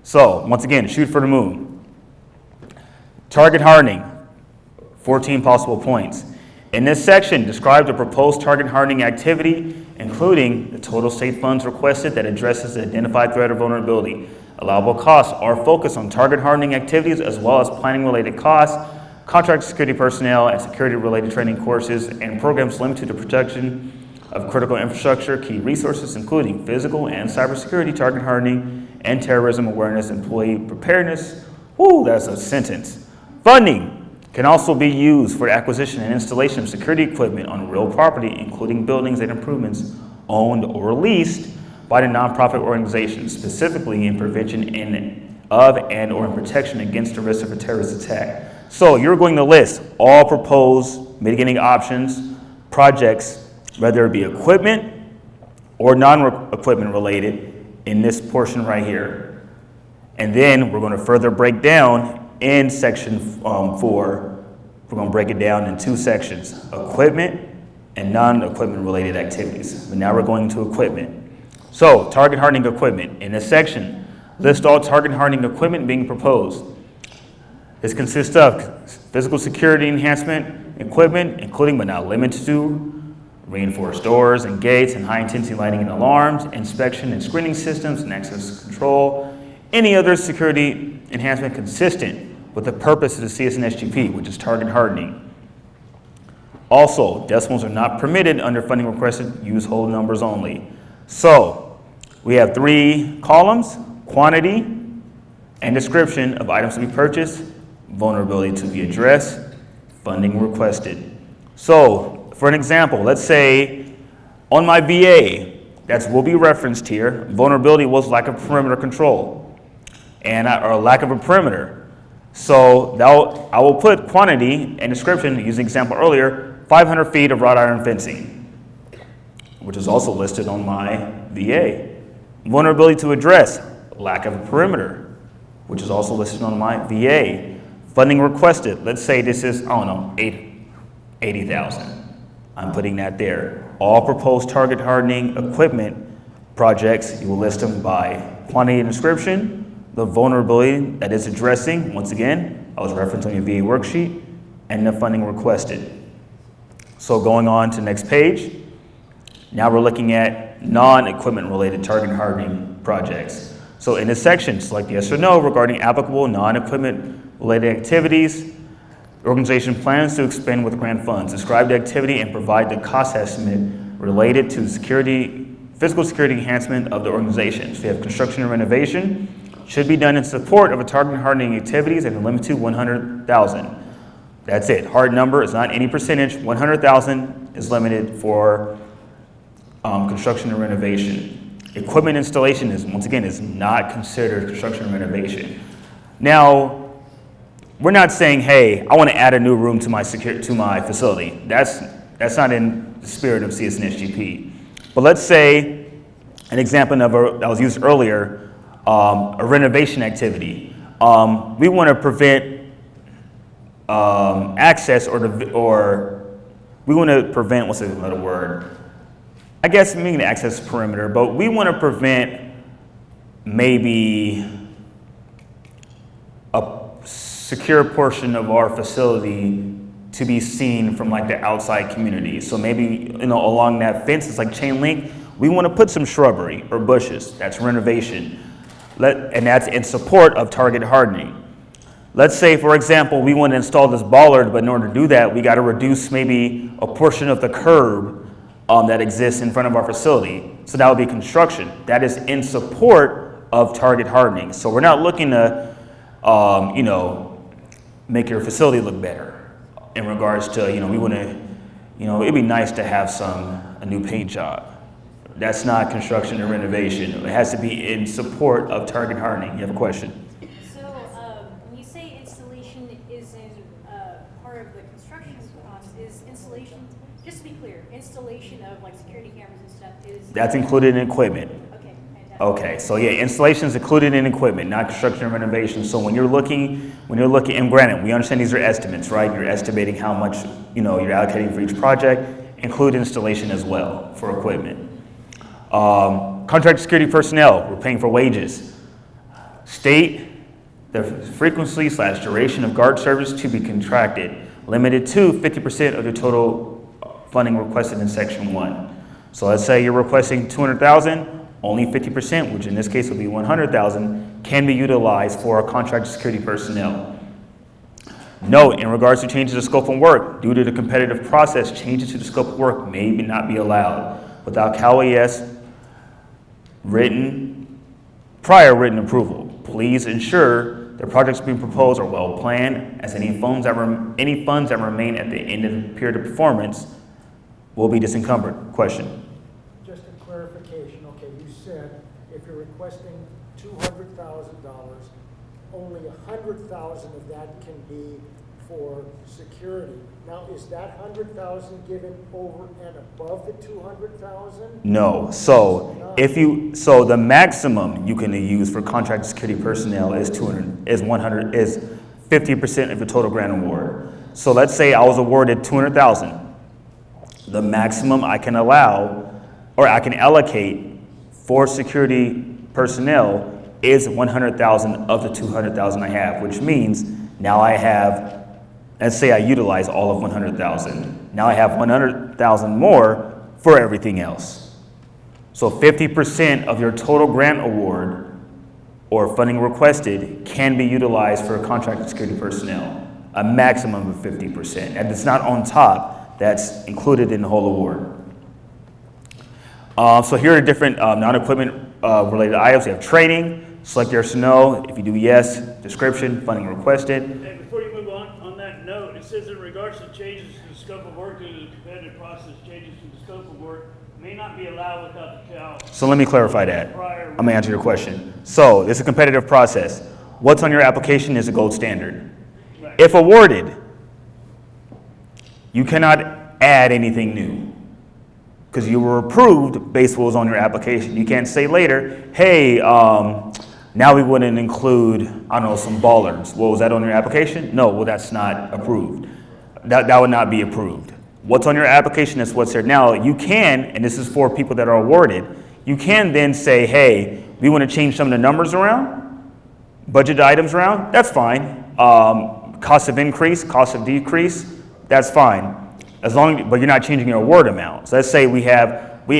So, once again, shoot for the moon. Target hardening, 14 possible points. In this section, describe the proposed target hardening activity, including the total state funds requested that addresses the identified threat or vulnerability. Allowable costs are focused on target hardening activities as well as planning-related costs, contract security personnel, and security-related training courses, and programs limited to protection of critical infrastructure, key resources, including physical and cybersecurity, target hardening, and terrorism awareness, employee preparedness. Woo, that's a sentence. Funding can also be used for the acquisition and installation of security equipment on real property, including buildings and improvements owned or leased by the nonprofit organization, specifically in prevention of and or in protection against the risk of a terrorist attack. So you're going to list all proposed mitigating options, projects, whether it be equipment or non-equipment related in this portion right here. And then we're going to further break down in section 4, we're going to break it down in 2 sections, equipment and non-equipment related activities. But now we're going to equipment. So, target hardening equipment. In this section, list all target hardening equipment being proposed. This consists of physical security enhancement equipment, including but not limited to reinforced doors and gates and high-intensity lighting and alarms, inspection and screening systems and access control, any other security enhancement consistent with the purpose of the CSNSGP, which is target hardening. Also, decimals are not permitted under funding requested, use whole numbers only. So, we have 3 columns: quantity and description of items to be purchased, vulnerability to be addressed, funding requested. So, for an example, let's say on my VA, that will be referenced here, vulnerability was lack of perimeter control or lack of a perimeter. So I will put quantity and description, using the example earlier, 500 feet of wrought iron fencing, which is also listed on my VA. Vulnerability to address, lack of a perimeter, which is also listed on my VA. Funding requested, let's say this is, I don't know, 80,000. I'm putting that there. All proposed target hardening equipment projects, you will list them by quantity and description, the vulnerability that is addressing, once again, I was referenced on your VA worksheet, and the funding requested. So going on to the next page, now we're looking at non-equipment related target hardening projects. So in this section, select yes or no regarding applicable non-equipment related activities. The organization plans to expend with grant funds. Describe the activity and provide the cost estimate related to physical security enhancement of the organization. So you have construction and renovation. Should be done in support of a target hardening activities and limit to 100,000. That's it. Hard number is not any percentage. 100,000 is limited for construction and renovation. Equipment installation is, once again, is not considered construction and renovation. Now, we're not saying, hey, I want to add a new room to my facility. That's not in the spirit of CSNSGP. But let's say an example that was used earlier, a renovation activity. We want to prevent access or we want to prevent, what's another word? I guess meaning access perimeter, but we want to prevent maybe a secure portion of our facility to be seen from like the outside community. So maybe, along that fence, it's like chain link. We want to put some shrubbery or bushes. That's renovation. And that's in support of target hardening. Let's say, for example, we want to install this bollard, but in order to do that, we got to reduce maybe a portion of the curb that exists in front of our facility. So that would be construction. That is in support of target hardening. So we're not looking to, make your facility look better in regards to, we want to, it'd be nice to have a new paint job. That's not construction and renovation. It has to be in support of target hardening. You have a question? So when you say installation is part of the construction cost, is installation, just to be clear, installation of like security cameras and stuff is? That's included in equipment. Okay, fantastic. Okay, so yeah, installation is included in equipment, not construction and renovation. So when you're looking, and granted, we understand these are estimates, right? You're estimating how much, you're allocating for each project, include installation as well for equipment. Contract security personnel, we're paying for wages. State the frequency/duration of guard service to be contracted, limited to 50% of the total funding requested in section 1. So let's say you're requesting 200,000, only 50%, which in this case would be 100,000, can be utilized for contract security personnel. Note, in regards to changes of scope of work, due to the competitive process, changes to the scope of work may not be allowed without CalAES prior written approval. Please ensure the projects being proposed are well planned, as any funds that remain at the end of the period of performance will be disencumbered. Question? Just a clarification, okay, you said if you're requesting $200,000, only 100,000 of that can be for security. Now, is that 100,000 given over and above the 200,000? No. So the maximum you can use for contract security personnel is 50% of the total grant award. So let's say I was awarded 200,000. The maximum I can allow, or I can allocate for security personnel is 100,000 of the 200,000 I have, which means now I have, let's say I utilize all of 100,000. Now I have 100,000 more for everything else. So 50% of your total grant award or funding requested can be utilized for contracted security personnel, a maximum of 50%. And it's not on top, that's included in the whole award. So here are different non-equipment related items. You have training, select yes or no. If you do yes, description, funding requested. And before you move on that note, it says in regards to changes to the scope of work due to the competitive process, changes to the scope of work may not be allowed without the CAL. So let me clarify that. I'm gonna answer your question. So this is a competitive process. What's on your application is a gold standard. Right. If awarded, you cannot add anything new because you were approved based on what was on your application. You can't say later, hey, now we wouldn't include, I don't know, some bollards. Well, was that on your application? No, well, that's not approved. That would not be approved. What's on your application is what's there. Now, you can, and this is for people that are awarded, you can then say, hey, we want to change some of the numbers around, budget items around, that's fine. Cost of increase, cost of decrease, that's fine. But you're not changing your award amount. So let's say we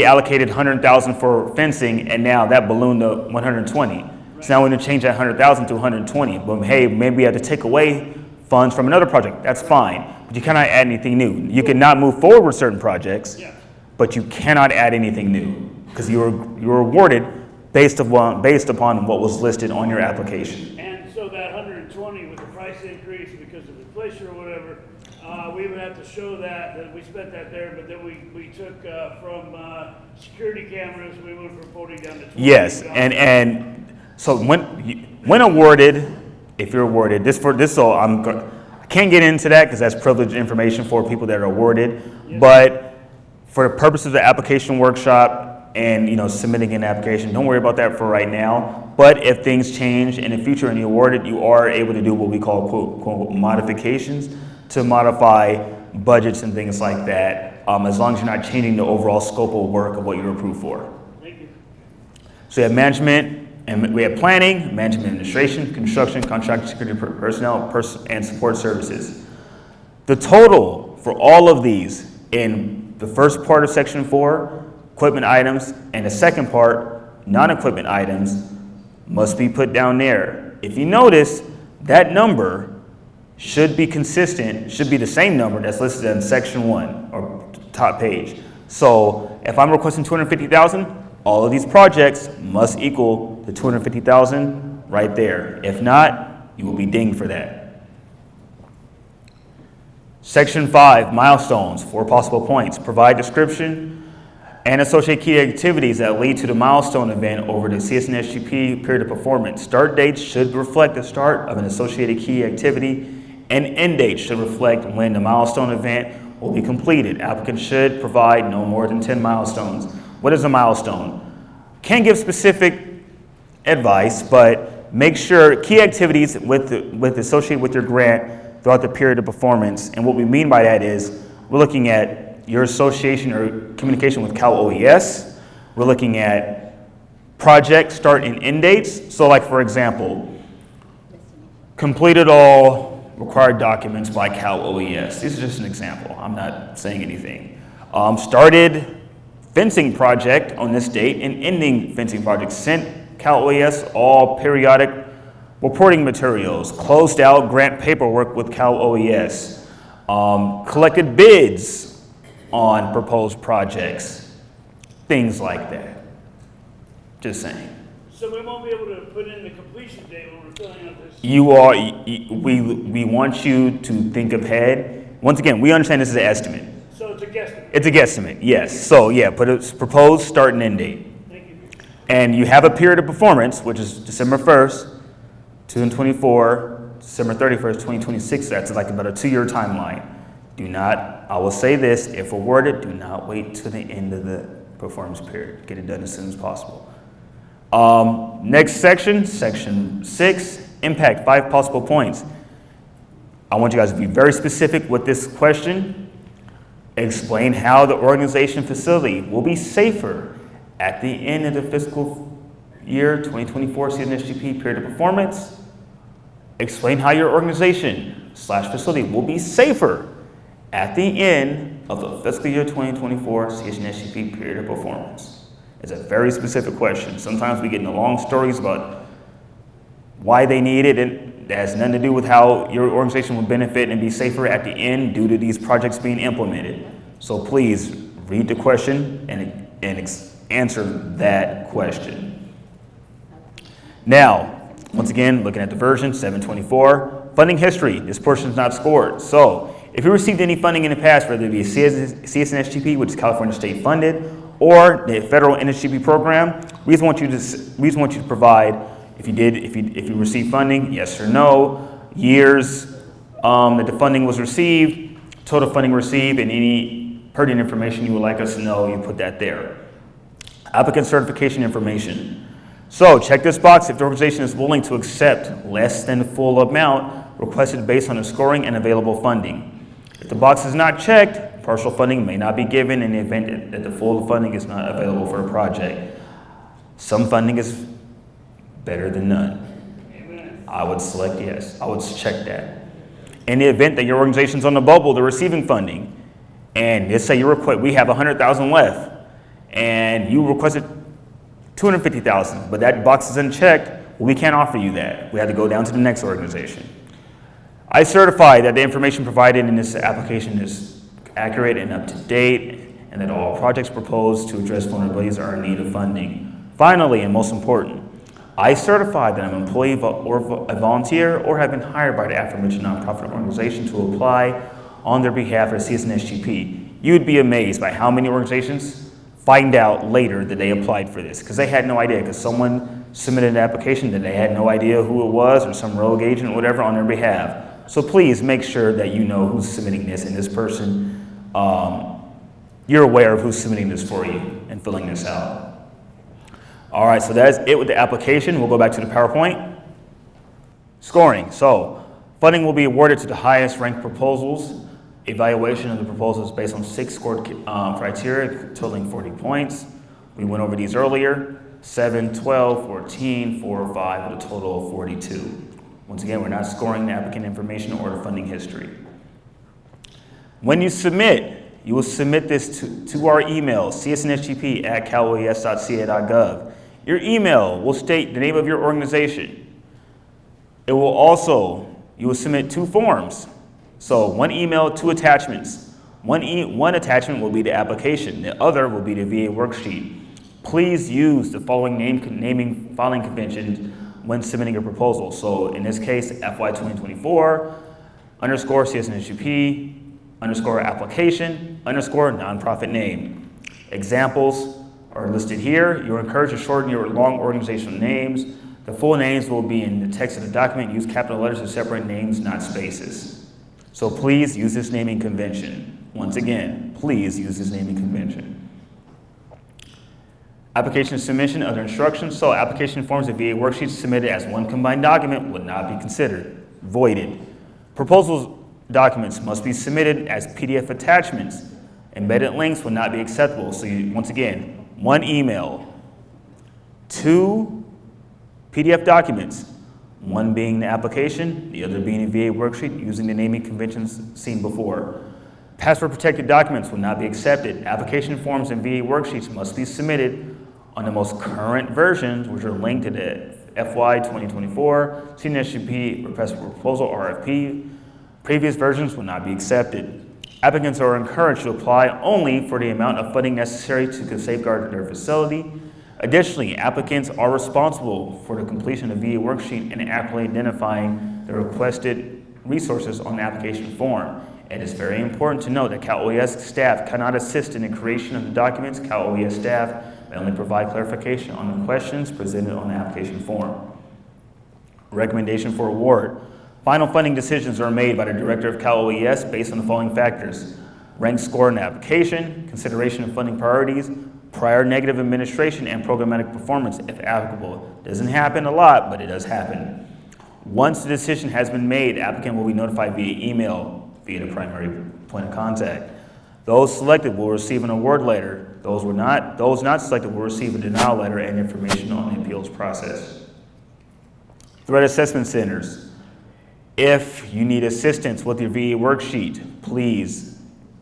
allocated 100,000 for fencing, and now that ballooned to 120. So now we're going to change that 100,000 to 120. But hey, maybe we have to take away funds from another project. That's fine. But you cannot add anything new. You cannot move forward with certain projects, but you cannot add anything new because you were awarded based upon what was listed on your application. And so that 120 with the price increase because of inflation or whatever, we would have to show that we spent that there, but then we took from security cameras, we went from 40 down to 20. Yes, and so when awarded, if you're awarded, I can't get into that because that's privileged information for people that are awarded. Yes. But for the purpose of the application workshop and submitting an application, don't worry about that for right now. But if things change in the future and you're awarded, you are able to do what we call quote modifications to modify budgets and things like that, as long as you're not changing the overall scope of work of what you're approved for. Thank you. So you have management. And we have planning, management administration, construction, contract security personnel, and support services. The total for all of these in the first part of section 4, equipment items, and the second part, non-equipment items, must be put down there. If you notice, that number should be consistent, should be the same number that's listed in section 1 or top page. So if I'm requesting 250,000, all of these projects must equal the 250,000 right there. If not, you will be dinged for that. Section 5, milestones, 4 possible points. Provide description and associate key activities that lead to the milestone event over the CSNSGP period of performance. Start dates should reflect the start of an associated key activity, and end dates should reflect when the milestone event will be completed. Applicants should provide no more than 10 milestones. What is a milestone? Can't give specific advice, but make sure key activities associated with your grant throughout the period of performance. And what we mean by that is we're looking at your association or communication with Cal OES. We're looking at project start and end dates. So like, for example, completed all required documents by Cal OES. This is just an example. I'm not saying anything. Started fencing project on this date and ending fencing project. Sent Cal OES all periodic reporting materials. Closed out grant paperwork with Cal OES. Collected bids on proposed projects. Things like that. Just saying. So we won't be able to put in the completion date when we're filling out this? We want you to think ahead. Once again, we understand this is an estimate. So it's a guesstimate? It's a guesstimate, yes. So yeah, put a proposed start and end date. Thank you. And you have a period of performance, which is December 1st, 2024, December 31st, 2026. That's like about a 2-year timeline. I will say this, if awarded, do not wait till the end of the performance period. Get it done as soon as possible. Next section, section 6, impact, 5 possible points. I want you guys to be very specific with this question. Explain how the organization facility will be safer at the end of the fiscal year 2024 CSNSGP period of performance, explain how your organization/facility will be safer at the end of the fiscal year 2024 CSNSGP period of performance. It's a very specific question. Sometimes we get into long stories about why they need it, and that has nothing to do with how your organization will benefit and be safer at the end due to these projects being implemented. So please read the question and answer that question. Now, once again, looking at the version 724, funding history. This portion is not scored. So if you received any funding in the past, whether it be CSNSGP, which is California state funded, or the federal NSGP program, we just want you to provide, if you received funding, yes or no, years that the funding was received, total funding received, and any pertinent information you would like us to know, you put that there. Applicant certification information. So check this box if the organization is willing to accept less than the full amount requested based on the scoring and available funding. If the box is not checked, partial funding may not be given in the event that the full funding is not available for a project. Some funding is better than none. I would select yes. I would check that. In the event that your organization's on the bubble, they're receiving funding, and let's say we have 100,000 left, and you requested 250,000, but that box is unchecked, well, we can't offer you that. We have to go down to the next organization. I certify that the information provided in this application is accurate and up to date, and that all projects proposed to address vulnerabilities are in need of funding. Finally, and most important, I certify that I'm an employee or a volunteer or have been hired by the aforementioned nonprofit organization to apply on their behalf for CSNSGP. You would be amazed by how many organizations find out later that they applied for this, because they had no idea, because someone submitted an application that they had no idea who it was, or some rogue agent or whatever on their behalf. So please make sure that you know who's submitting this, and this person, you're aware of who's submitting this for you and filling this out. All right, so that's it with the application. We'll go back to the PowerPoint. Scoring. So funding will be awarded to the highest ranked proposals. Evaluation of the proposals based on 6 scored criteria, totaling 40 points. We went over these earlier. 7, 12, 14, 4, 5, with a total of 42. Once again, we're not scoring the applicant information or the funding history. When you submit, you will submit this to our email, csnsgp@caloes.ca.gov. Your email will state the name of your organization. It will also, you will submit 2 forms. So 1 email, 2 attachments. One attachment will be the application. The other will be the VA worksheet. Please use the following naming filing conventions when submitting a proposal. So in this case, FY 2024 _ CSNSGP _ application _ nonprofit name. Examples are listed here. You're encouraged to shorten your long organizational names. The full names will be in the text of the document. Use capital letters to separate names, not spaces. So please use this naming convention. Once again, please use this naming convention. Application submission, other instructions. So application forms and VA worksheets submitted as one combined document would not be considered. Voided. Proposals documents must be submitted as PDF attachments. Embedded links will not be acceptable. So once again, 1 email, 2 PDF documents, 1 being the application, the other being a VA worksheet using the naming conventions seen before. Password protected documents will not be accepted. Application forms and VA worksheets must be submitted on the most current versions, which are linked to the FY 2024 CSNSGP request for proposal RFP. Previous versions will not be accepted. Applicants are encouraged to apply only for the amount of funding necessary to safeguard their facility. Additionally, applicants are responsible for the completion of the VA worksheet and accurately identifying the requested resources on the application form. It is very important to note that Cal OES staff cannot assist in the creation of the documents. Cal OES staff may only provide clarification on the questions presented on the application form. Recommendation for award. Final funding decisions are made by the Director of Cal OES based on the following factors: rank score in the application, consideration of funding priorities, prior negative administration, and programmatic performance if applicable. Doesn't happen a lot, but it does happen. Once the decision has been made, the applicant will be notified via email via the primary point of contact. Those selected will receive an award letter Those not selected will receive a denial letter and information on the appeals process. Threat assessment centers. If you need assistance with your VA worksheet, please,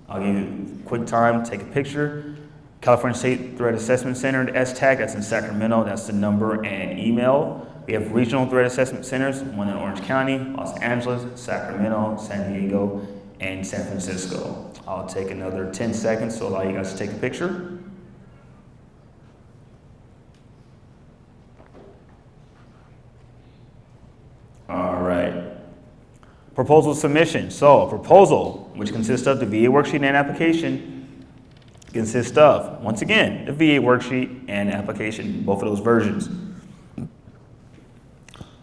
I'll give you a quick time, take a picture. California State Threat Assessment Center, STAC, that's in Sacramento, that's the number and email. We have regional threat assessment centers, one in Orange County, Los Angeles, Sacramento, San Diego, and San Francisco. I'll take another 10 seconds to allow you guys to take a picture. All right. Proposal submission. So, a proposal, which consists of the VA worksheet and application, consists of, once again, the VA worksheet and application, both of those versions.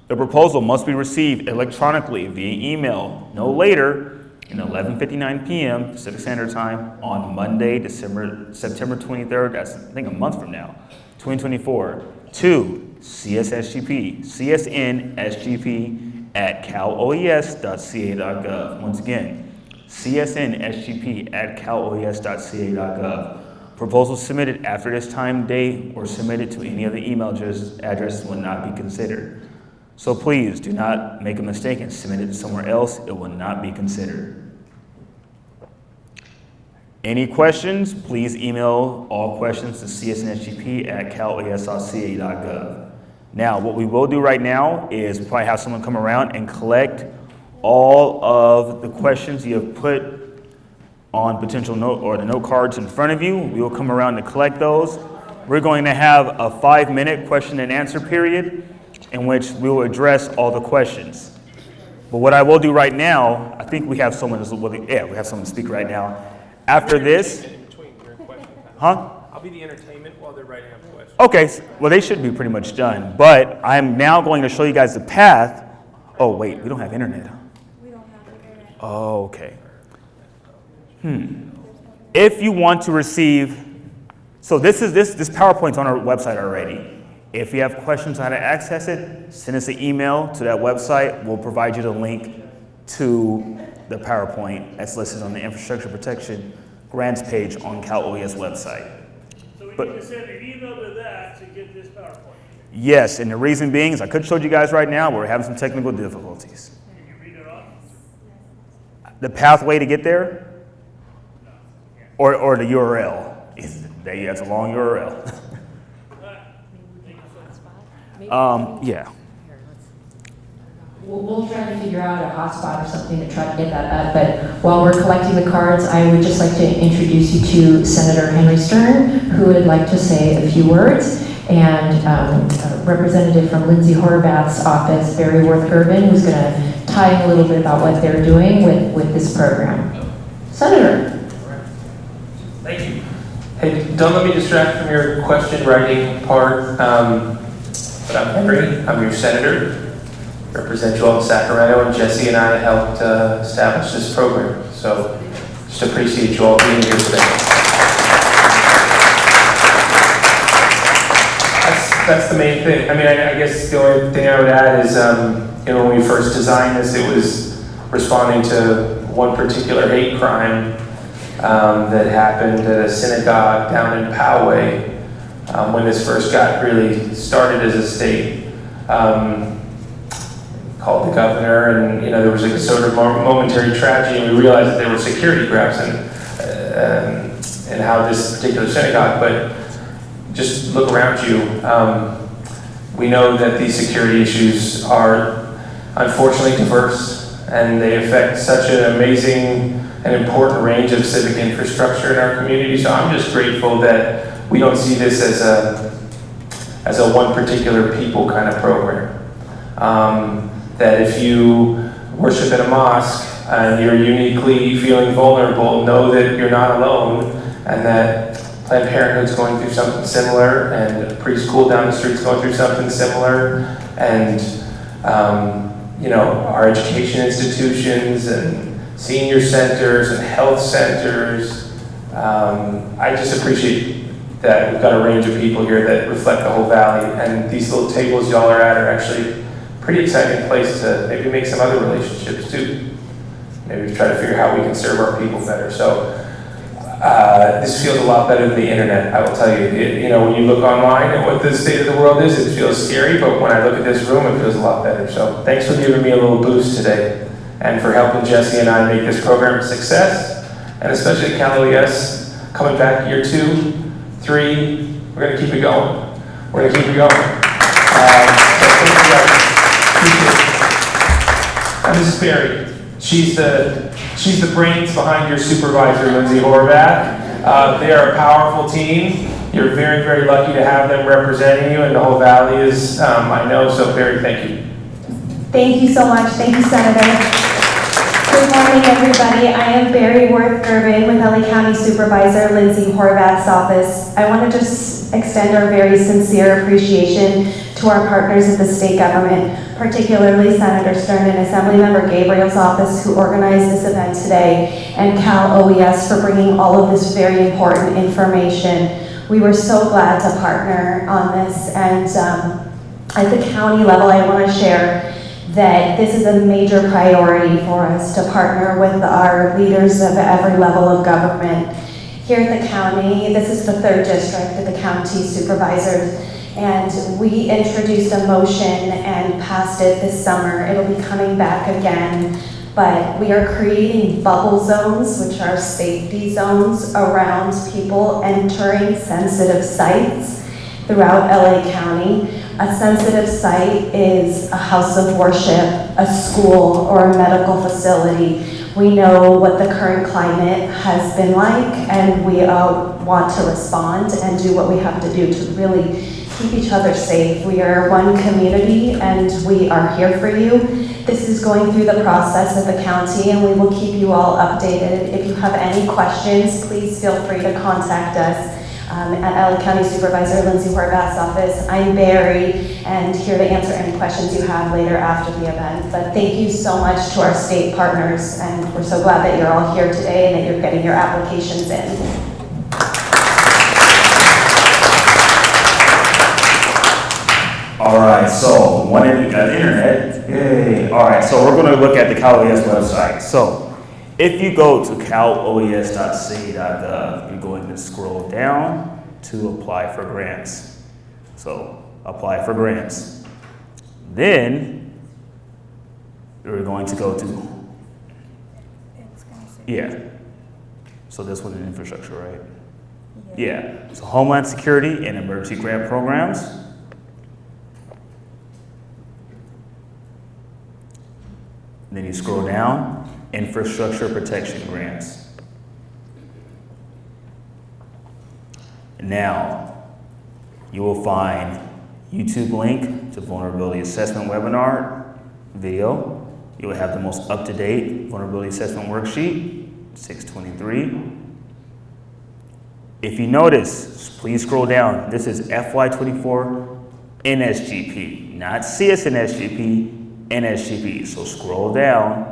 The proposal must be received electronically via email no later than 11:59 p.m. Pacific Standard Time on Monday, September 23rd, that's I think a month from now, 2024, to csnsgp@caloes.ca.gov. Once again, csnsgp@caloes.ca.gov. Proposals submitted after this time date or submitted to any of the email addresses will not be considered. So please do not make a mistake and submit it somewhere else. It will not be considered. Any questions, please email all questions to csnsgp@caloes.ca.gov. Now, what we will do right now is we'll probably have someone come around and collect all of the questions you have put on potential note or the note cards in front of you. We will come around to collect those. We're going to have a 5-minute question and answer period in which we will address all the questions. But what I will do right now, I think we have someone we have someone to speak right now. After this, I'll be the entertainment while they're writing up questions. Okay, well they should be pretty much done, but I'm now going to show you guys the path. Oh wait, we don't have internet, huh? We don't have internet. Oh, okay. If you want to receive, so this PowerPoint's on our website already. If you have questions on how to access it, send us an email to that website. We'll provide you the link to the PowerPoint that's listed on the Infrastructure Protection Grants page on Cal OES website. So we But- need to send an email to that to get this PowerPoint. Yes, and the reason being is I could show you guys right now, but we're having some technical difficulties. Can you read it off? The pathway to get there, or the URL. That's a long URL. Yeah. We'll try to figure out a hotspot or something to try to get that up, but while we're collecting the cards, I would just like to introduce you to Senator Henry Stern, who would like to say a few words, and a representative from Lindsay Horvath's office, Barry Worth-Gervin, who's going to tie in a little bit about what they're doing with this program. Senator. Thank you. Hey, don't let me distract from your question writing part, but I'm Henry, I'm your senator. Represent you all in Sacramento, and Jesse and I helped establish this program. So just appreciate you all being here today. That's the main thing. I mean, I guess the only thing I would add is, when we first designed this, it was responding to one particular hate crime that happened at a synagogue down in Poway when this first got really started as a state. Called the governor, and there was like a sort of momentary tragedy, and we realized that there were security gaps in how this particular synagogue. But just look around you. We know that these security issues are unfortunately diverse, and they affect such an amazing and important range of civic infrastructure in our community. So I'm just grateful that we don't see this as a one particular people kind of program. That if you worship in a mosque and you're uniquely feeling vulnerable, know that you're not alone, and that Planned Parenthood's going through something similar, and a preschool down the street's going through something similar, and our education institutions and senior centers and health centers. I just appreciate that we've got a range of people here that reflect the whole valley, and these little tables y'all are at are actually pretty exciting place to maybe make some other relationships too. Maybe try to figure out how we can serve our people better. So this feels a lot better than the internet, I will tell you. You know, when you look online at what the state of the world is, it feels scary, but when I look at this room, it feels a lot better. So thanks for giving me a little boost today, and for helping Jesse and I make this program a success, and especially Cal OES coming back year 2, 3, we're gonna keep it going. We're gonna keep it going. So thank you guys. Appreciate it. And Mrs. Berry, she's the brains behind your supervisor, Lindsay Horvath. They are a powerful team. You're very, very lucky to have them representing you, and the whole valley is, I know, so Berry, thank you. Thank you so much. Thank you, Senator. Good morning, everybody. I am Barry Worth-Gervin with LA County Supervisor Lindsay Horvath's office. I want to just extend our very sincere appreciation to our partners at the state government, particularly Senator Stern and Assemblymember Gabriel's office, who organized this event today, and Cal OES for bringing all of this very important information. We were so glad to partner on this, and at the county level, I want to share that this is a major priority for us to partner with our leaders of every level of government. Here at the county, this is the 3rd district of the county supervisors, and we introduced a motion and passed it this summer. It'll be coming back again, but we are creating bubble zones, which are safety zones around people entering sensitive sites throughout LA County. A sensitive site is a house of worship, a school, or a medical facility. We know what the current climate has been like, and we want to respond and do what we have to do to really keep each other safe. We are one community, and we are here for you. This is going through the process of the county, and we will keep you all updated. If you have any questions, please feel free to contact us at LA County Supervisor Lindsay Horvath's office. I'm Barry, and here to answer any questions you have later after the event. But thank you so much to our state partners, and we're so glad that you're all here today and that you're getting your applications in. All right, so one of you got the internet. Yay. All right, so we're going to look at the Cal OES website. So if you go to caloes.ca.gov, you're going to scroll down to apply for grants. So apply for grants. Then you're going to go to, so this one is infrastructure, right? Yeah. So Homeland Security and Emergency Grant Programs. Then you scroll down, Infrastructure Protection Grants. Now, you will find YouTube link to Vulnerability Assessment Webinar video. You will have the most up-to-date Vulnerability Assessment Worksheet, 623. If you notice, please scroll down. This is FY24 NSGP, not CSNSGP, NSGP. So scroll down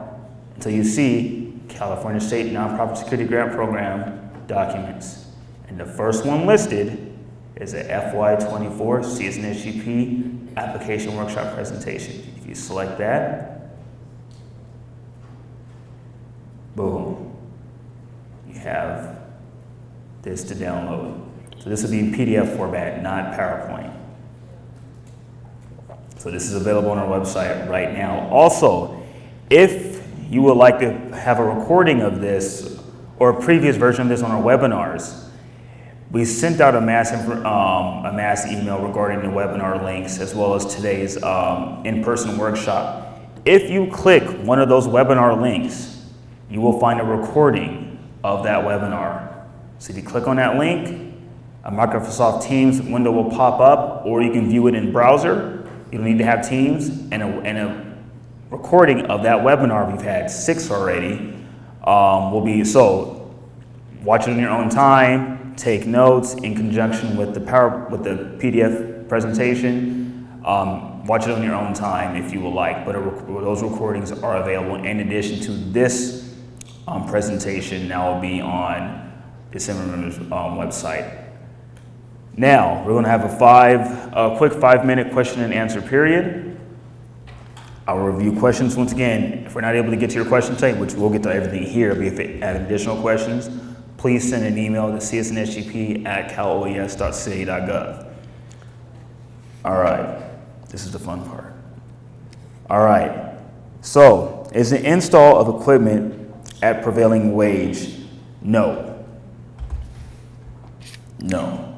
until you see California State Nonprofit Security Grant Program documents. And the first one listed is a FY24 CSNSGP application workshop presentation. If you select that, boom, you have this to download. So this will be in PDF format, not PowerPoint. So this is available on our website right now. Also, if you would like to have a recording of this or a previous version of this on our webinars, we sent out a mass email regarding the webinar links as well as today's in-person workshop. If you click one of those webinar links, you will find a recording of that webinar. So if you click on that link, a Microsoft Teams window will pop up, or you can view it in browser. You don't need to have Teams, and a recording of that webinar, we've had 6 already, will be, so watch it on your own time, take notes in conjunction with the PDF presentation, watch it on your own time if you would like, but those recordings are available in addition to this presentation that will be on the Assemblymember's website. Now, we're going to have a quick 5-minute question and answer period. I'll review questions once again. If we're not able to get to your question today, which we'll get to everything here, but if you have additional questions, please send an email to csnsgp@caloes.ca.gov. All right, this is the fun part. All right, so is the install of equipment at prevailing wage? No. No.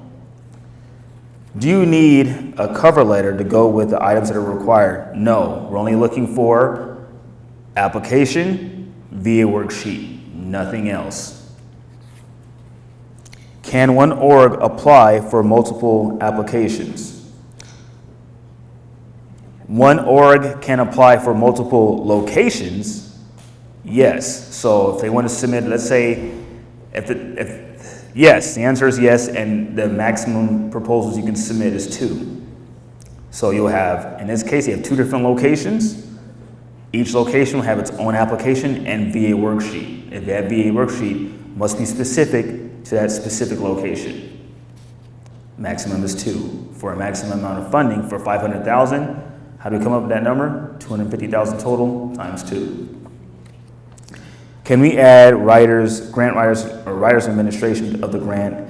Do you need a cover letter to go with the items that are required? No. We're only looking for application, VA worksheet, nothing else. Can one org apply for multiple applications? One org can apply for multiple locations, yes. So if they want to submit, let's say, yes, the answer is yes, and the maximum proposals you can submit is 2. So you'll have, in this case, you have 2 different locations. Each location will have its own application and VA worksheet. If that VA worksheet must be specific to that specific location. Maximum is 2. For a maximum amount of funding for $500,000, how do we come up with that number? $250,000 total times 2. Can we add grant writers, or writers administration of the grant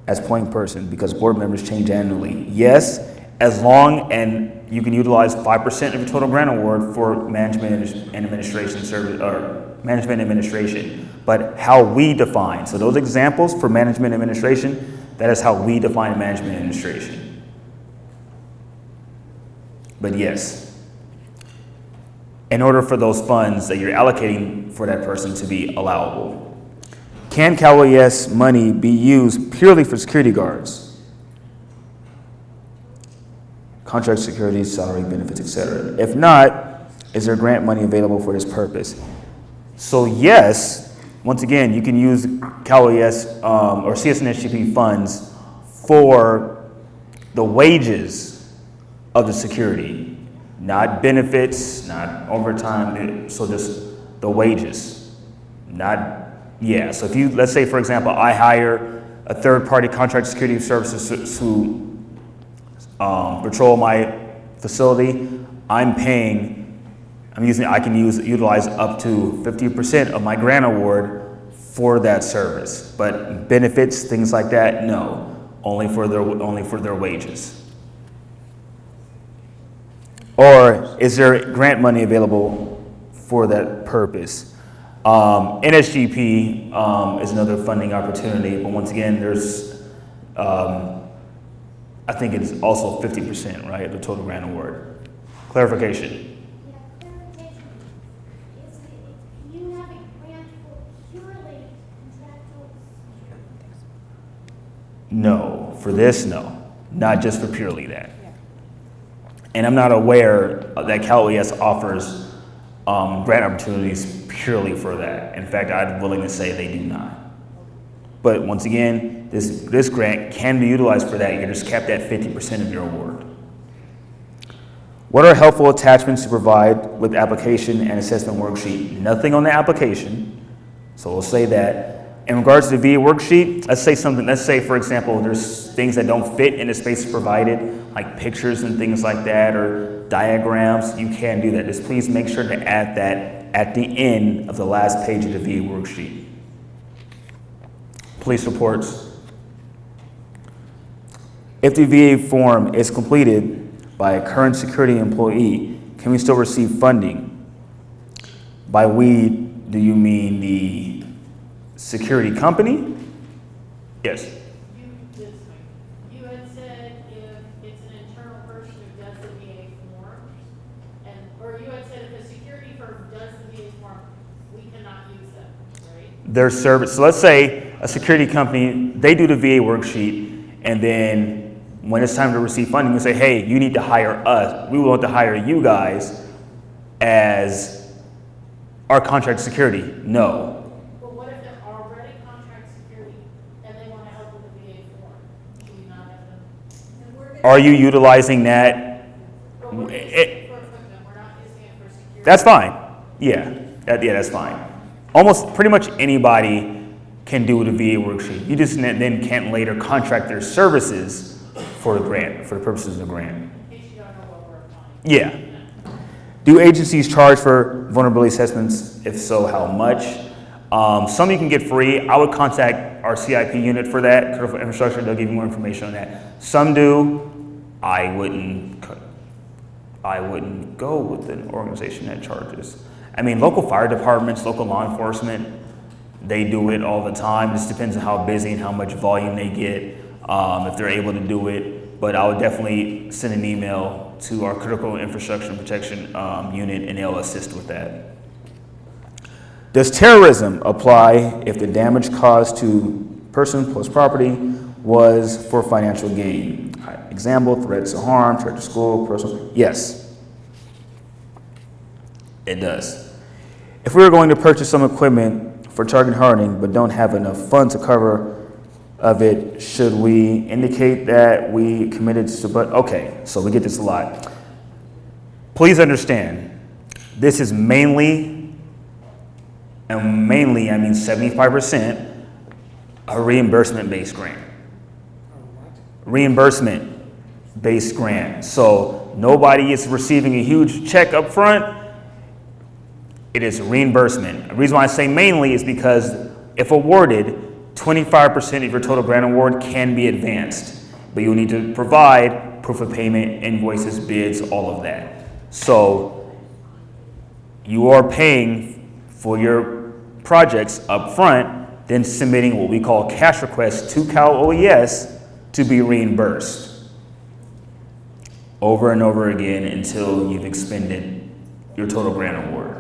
as point person because board members change annually? Yes, as long and you can utilize 5% of your total grant award for management and administration service, or management administration. But how we define, so those examples for management administration, that is how we define management administration. But yes, in order for those funds that you're allocating for that person to be allowable. Can CalOES money be used purely for security guards? Contract security, salary, benefits, etc. If not, is there grant money available for this purpose? So yes, once again, you can use CalOES or CSNSGP funds for the wages of the security, not benefits, not overtime, so just the wages, so if you, let's say for example, I hire a third-party contract security services to patrol my facility, I can utilize up to 50% of my grant award for that service, but benefits, things like that, no, only for their wages. Or is there grant money available for that purpose? NSGP is another funding opportunity, but once again, there's, I think it's also 50%, right, of the total grant award. Clarification. Yeah, clarification. You have a grant for purely contractual security? No, for this, no. Not just for purely that. And I'm not aware that CalOES offers grant opportunities purely for that. In fact, I'm willing to say they do not. But once again, this grant can be utilized for that. You're just capped at 50% of your award. What are helpful attachments to provide with application and assessment worksheet? Nothing on the application, so we'll say that. In regards to the VA worksheet, let's say for example, there's things that don't fit in the spaces provided, like pictures and things like that, or diagrams, you can do that. Just please make sure to add that at the end of the last page of the VA worksheet. Police reports. If the VA form is completed by a current security employee, can we still receive funding? By we, do you mean the security company? Yes. You had said if it's an internal person who does the VA form, or you had said if a security firm does the VA form, we cannot use them, right? Their service. So let's say a security company, they do the VA worksheet, and then when it's time to receive funding, we say, hey, you need to hire us. We want to hire you guys as our contract security. No. But what if they're already contract security and they want to help with the VA form? Do you not have them? Are you utilizing that? But we're using it for equipment, we're not using it for security. That's fine. Yeah, that's fine. Almost pretty much anybody can do the VA worksheet. You just then can't later contract their services for the grant, for the purposes of the grant. In case you don't know what we're applying. Yeah. Do agencies charge for vulnerability assessments? If so, how much? Some you can get free. I would contact our CIP unit for that, critical infrastructure, they'll give you more information on that. Some do. I wouldn't go with an organization that charges. I mean, local fire departments, local law enforcement, they do it all the time. This depends on how busy and how much volume they get, if they're able to do it. But I would definitely send an email to our critical infrastructure protection unit, and they'll assist with that. Does terrorism apply if the damage caused to person plus property was for financial gain? Example, threats of harm, threat to school, personal. Yes, it does. If we were going to purchase some equipment for target hardening but don't have enough funds to cover of it, should we indicate that we committed to, but okay, so we get this a lot. Please understand, this is mainly, and mainly I mean 75%, a reimbursement-based grant. Reimbursement-based grant. So nobody is receiving a huge check up front. It is reimbursement. The reason why I say mainly is because if awarded, 25% of your total grant award can be advanced, but you'll need to provide proof of payment, invoices, bids, all of that. So you are paying for your projects up front, then submitting what we call cash requests to Cal OES to be reimbursed over and over again until you've expended your total grant award.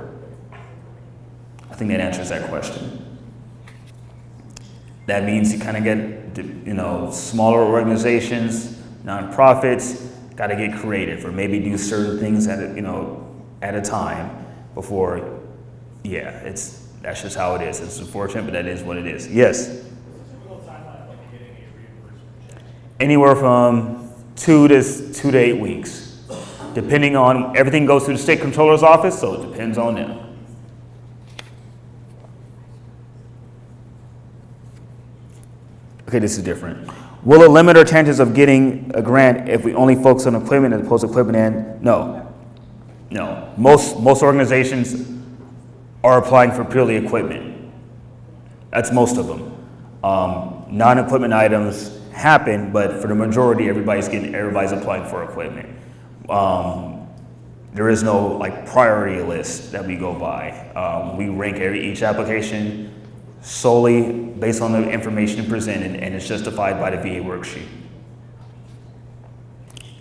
I think that answers that question. That means you kind of get, smaller organizations, nonprofits, got to get creative or maybe do certain things at a time before, that's just how it is. It's unfortunate, but that is what it is. Yes? Anywhere from 2 to 8 weeks, depending on, everything goes through the state controller's office, so it depends on them. Okay, this is different. Will it limit our chances of getting a grant if we only focus on equipment as opposed to equipment and? No. Most organizations are applying for purely equipment. That's most of them. Non-equipment items happen, but for the majority, everybody's applying for equipment. There is no priority list that we go by. We rank each application solely based on the information presented, and it's justified by the VA worksheet.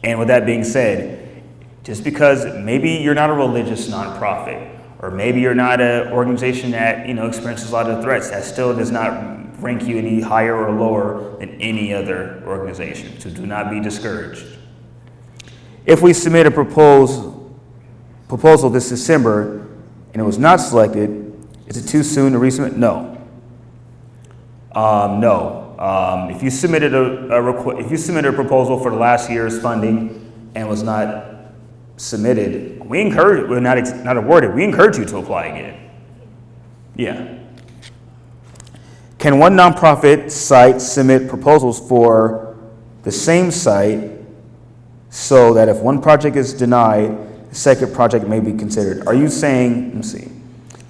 And with that being said, just because maybe you're not a religious nonprofit, or maybe you're not an organization that experiences a lot of threats, that still does not rank you any higher or lower than any other organization. So do not be discouraged. If we submit a proposal this December and it was not selected, is it too soon to resubmit? No. If you submitted a proposal for the last year's funding and was not submitted, we encourage you to apply again. Yeah. Can one nonprofit site submit proposals for the same site so that if one project is denied, the second project may be considered? Are you saying, let's see,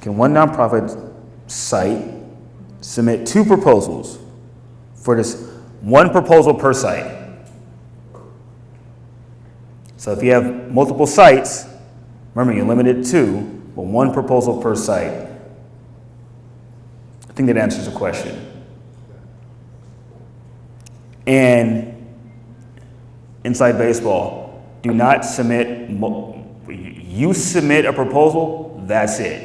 can one nonprofit site submit 2 proposals for this, 1 proposal per site? So if you have multiple sites, remember you're limited to 2, but 1 proposal per site. I think that answers the question. And inside baseball, do not submit, you submit a proposal, that's it.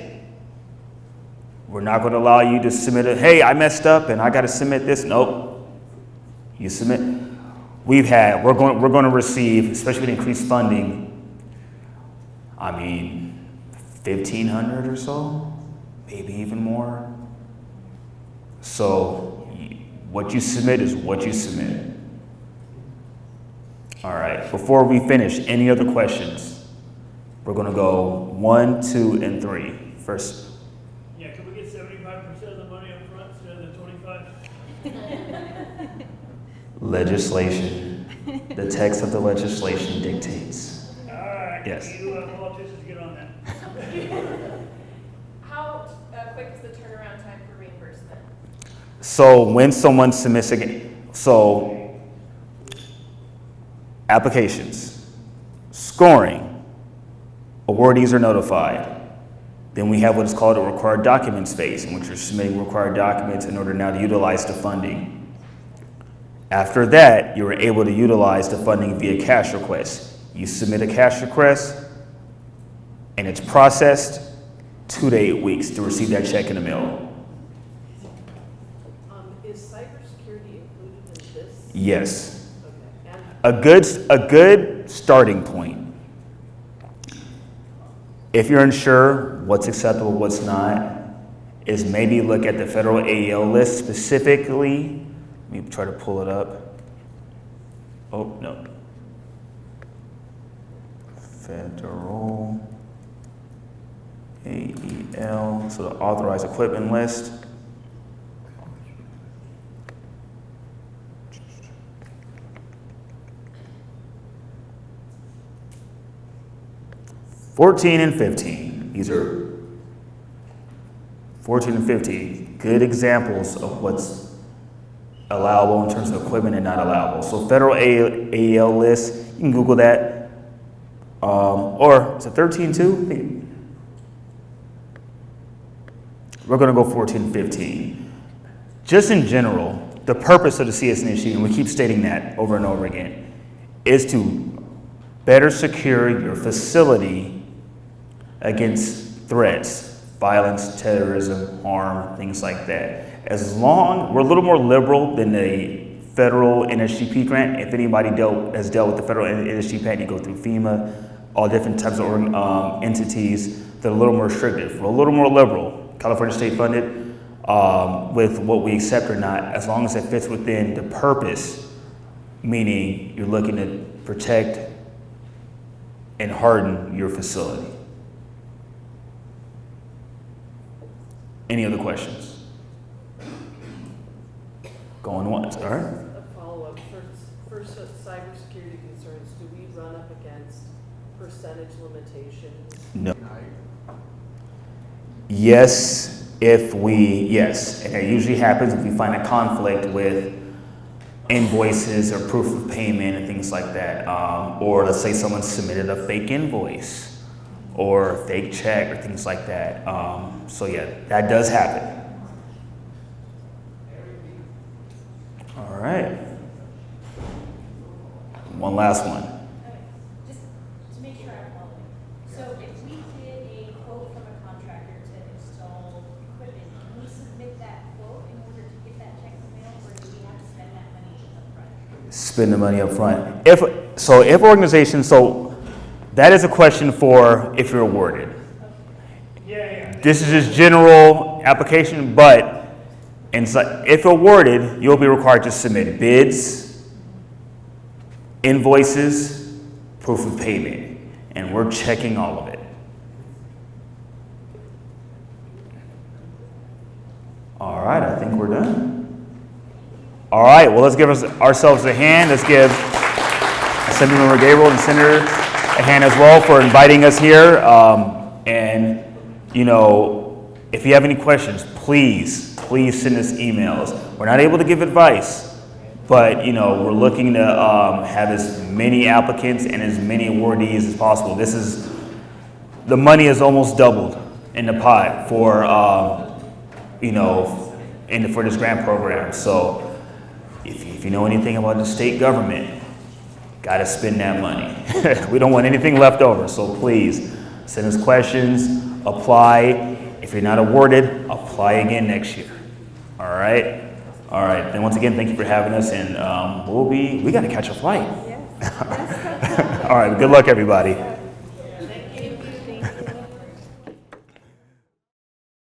We're not going to allow you to submit hey, I messed up and I got to submit this. Nope. You submit. We're going to receive, especially with increased funding, 1,500 or so, maybe even more. So what you submit is what you submit. All right, before we finish, any other questions? We're going to go 1, 2, and 3. First. Yeah, can we get 75% of the money up front instead of the 25? Legislation. The text of the legislation dictates. All right. Yes. You politicians get on that. How quick is the turnaround time for reimbursement? So when someone submits so applications, scoring, awardees are notified. Then we have what is called a required documents phase, in which you're submitting required documents in order now to utilize the funding. After that, you are able to utilize the funding via cash request. You submit a cash request, and it's processed 2 to 8 weeks to receive that check in the mail. Is cybersecurity included in this? Yes. Okay. And A good starting point. If you're unsure what's acceptable, what's not, is maybe look at the federal AEL list specifically. Let me try to pull it up. Oh, no. Federal AEL, so the authorized equipment list. (14 and 15). These are 14 and 15, good examples of what's allowable in terms of equipment and not allowable. So federal AEL list, you can Google that. Or is it 13 too? We're gonna go 14 and 15. Just in general, the purpose of the CSNHD, and we keep stating that over and over again, is to better secure your facility against threats, violence, terrorism, harm, things like that. As long, we're a little more liberal than the federal NSGP grant. If anybody has dealt with the federal NSGP grant, you go through FEMA, all different types of entities that are a little more restrictive. We're a little more liberal, California state funded, with what we accept or not, as long as it fits within the purpose, meaning you're looking to protect and harden your facility. Any other questions? Going once, all right? a follow-up, for cybersecurity concerns, do we run up against percentage limitations? No. Yes, yes. And it usually happens if we find a conflict with invoices or proof of payment and things like that. Or let's say someone submitted a fake invoice or a fake check or things like that. So yeah, that does happen. All right. One last one. Just to make sure I'm following. So if we did a quote from a contractor to install equipment, can we submit that quote in order to get that check in the mail, or do we have to spend that money up front? Spend the money up front. That is a question for if you're awarded. This is just general application, but if awarded, you'll be required to submit bids, invoices, proof of payment, and we're checking all of it. All right, I think we're done. All right, well, let's give ourselves a hand. Let's give Assemblymember Gabriel and Senator a hand as well for inviting us here. And, you know, if you have any questions, please send us emails. We're not able to give advice, but, you know, we're looking to have as many applicants and as many awardees as possible. The money is almost doubled in the pot for, for this grant program. So if you know anything about the state government, got to spend that money. We don't want anything left over, so please send us questions, apply. If you're not awarded, apply again next year. All right? All right. And once again, thank you for having us, and we got to catch a flight. All right. Good luck, everybody.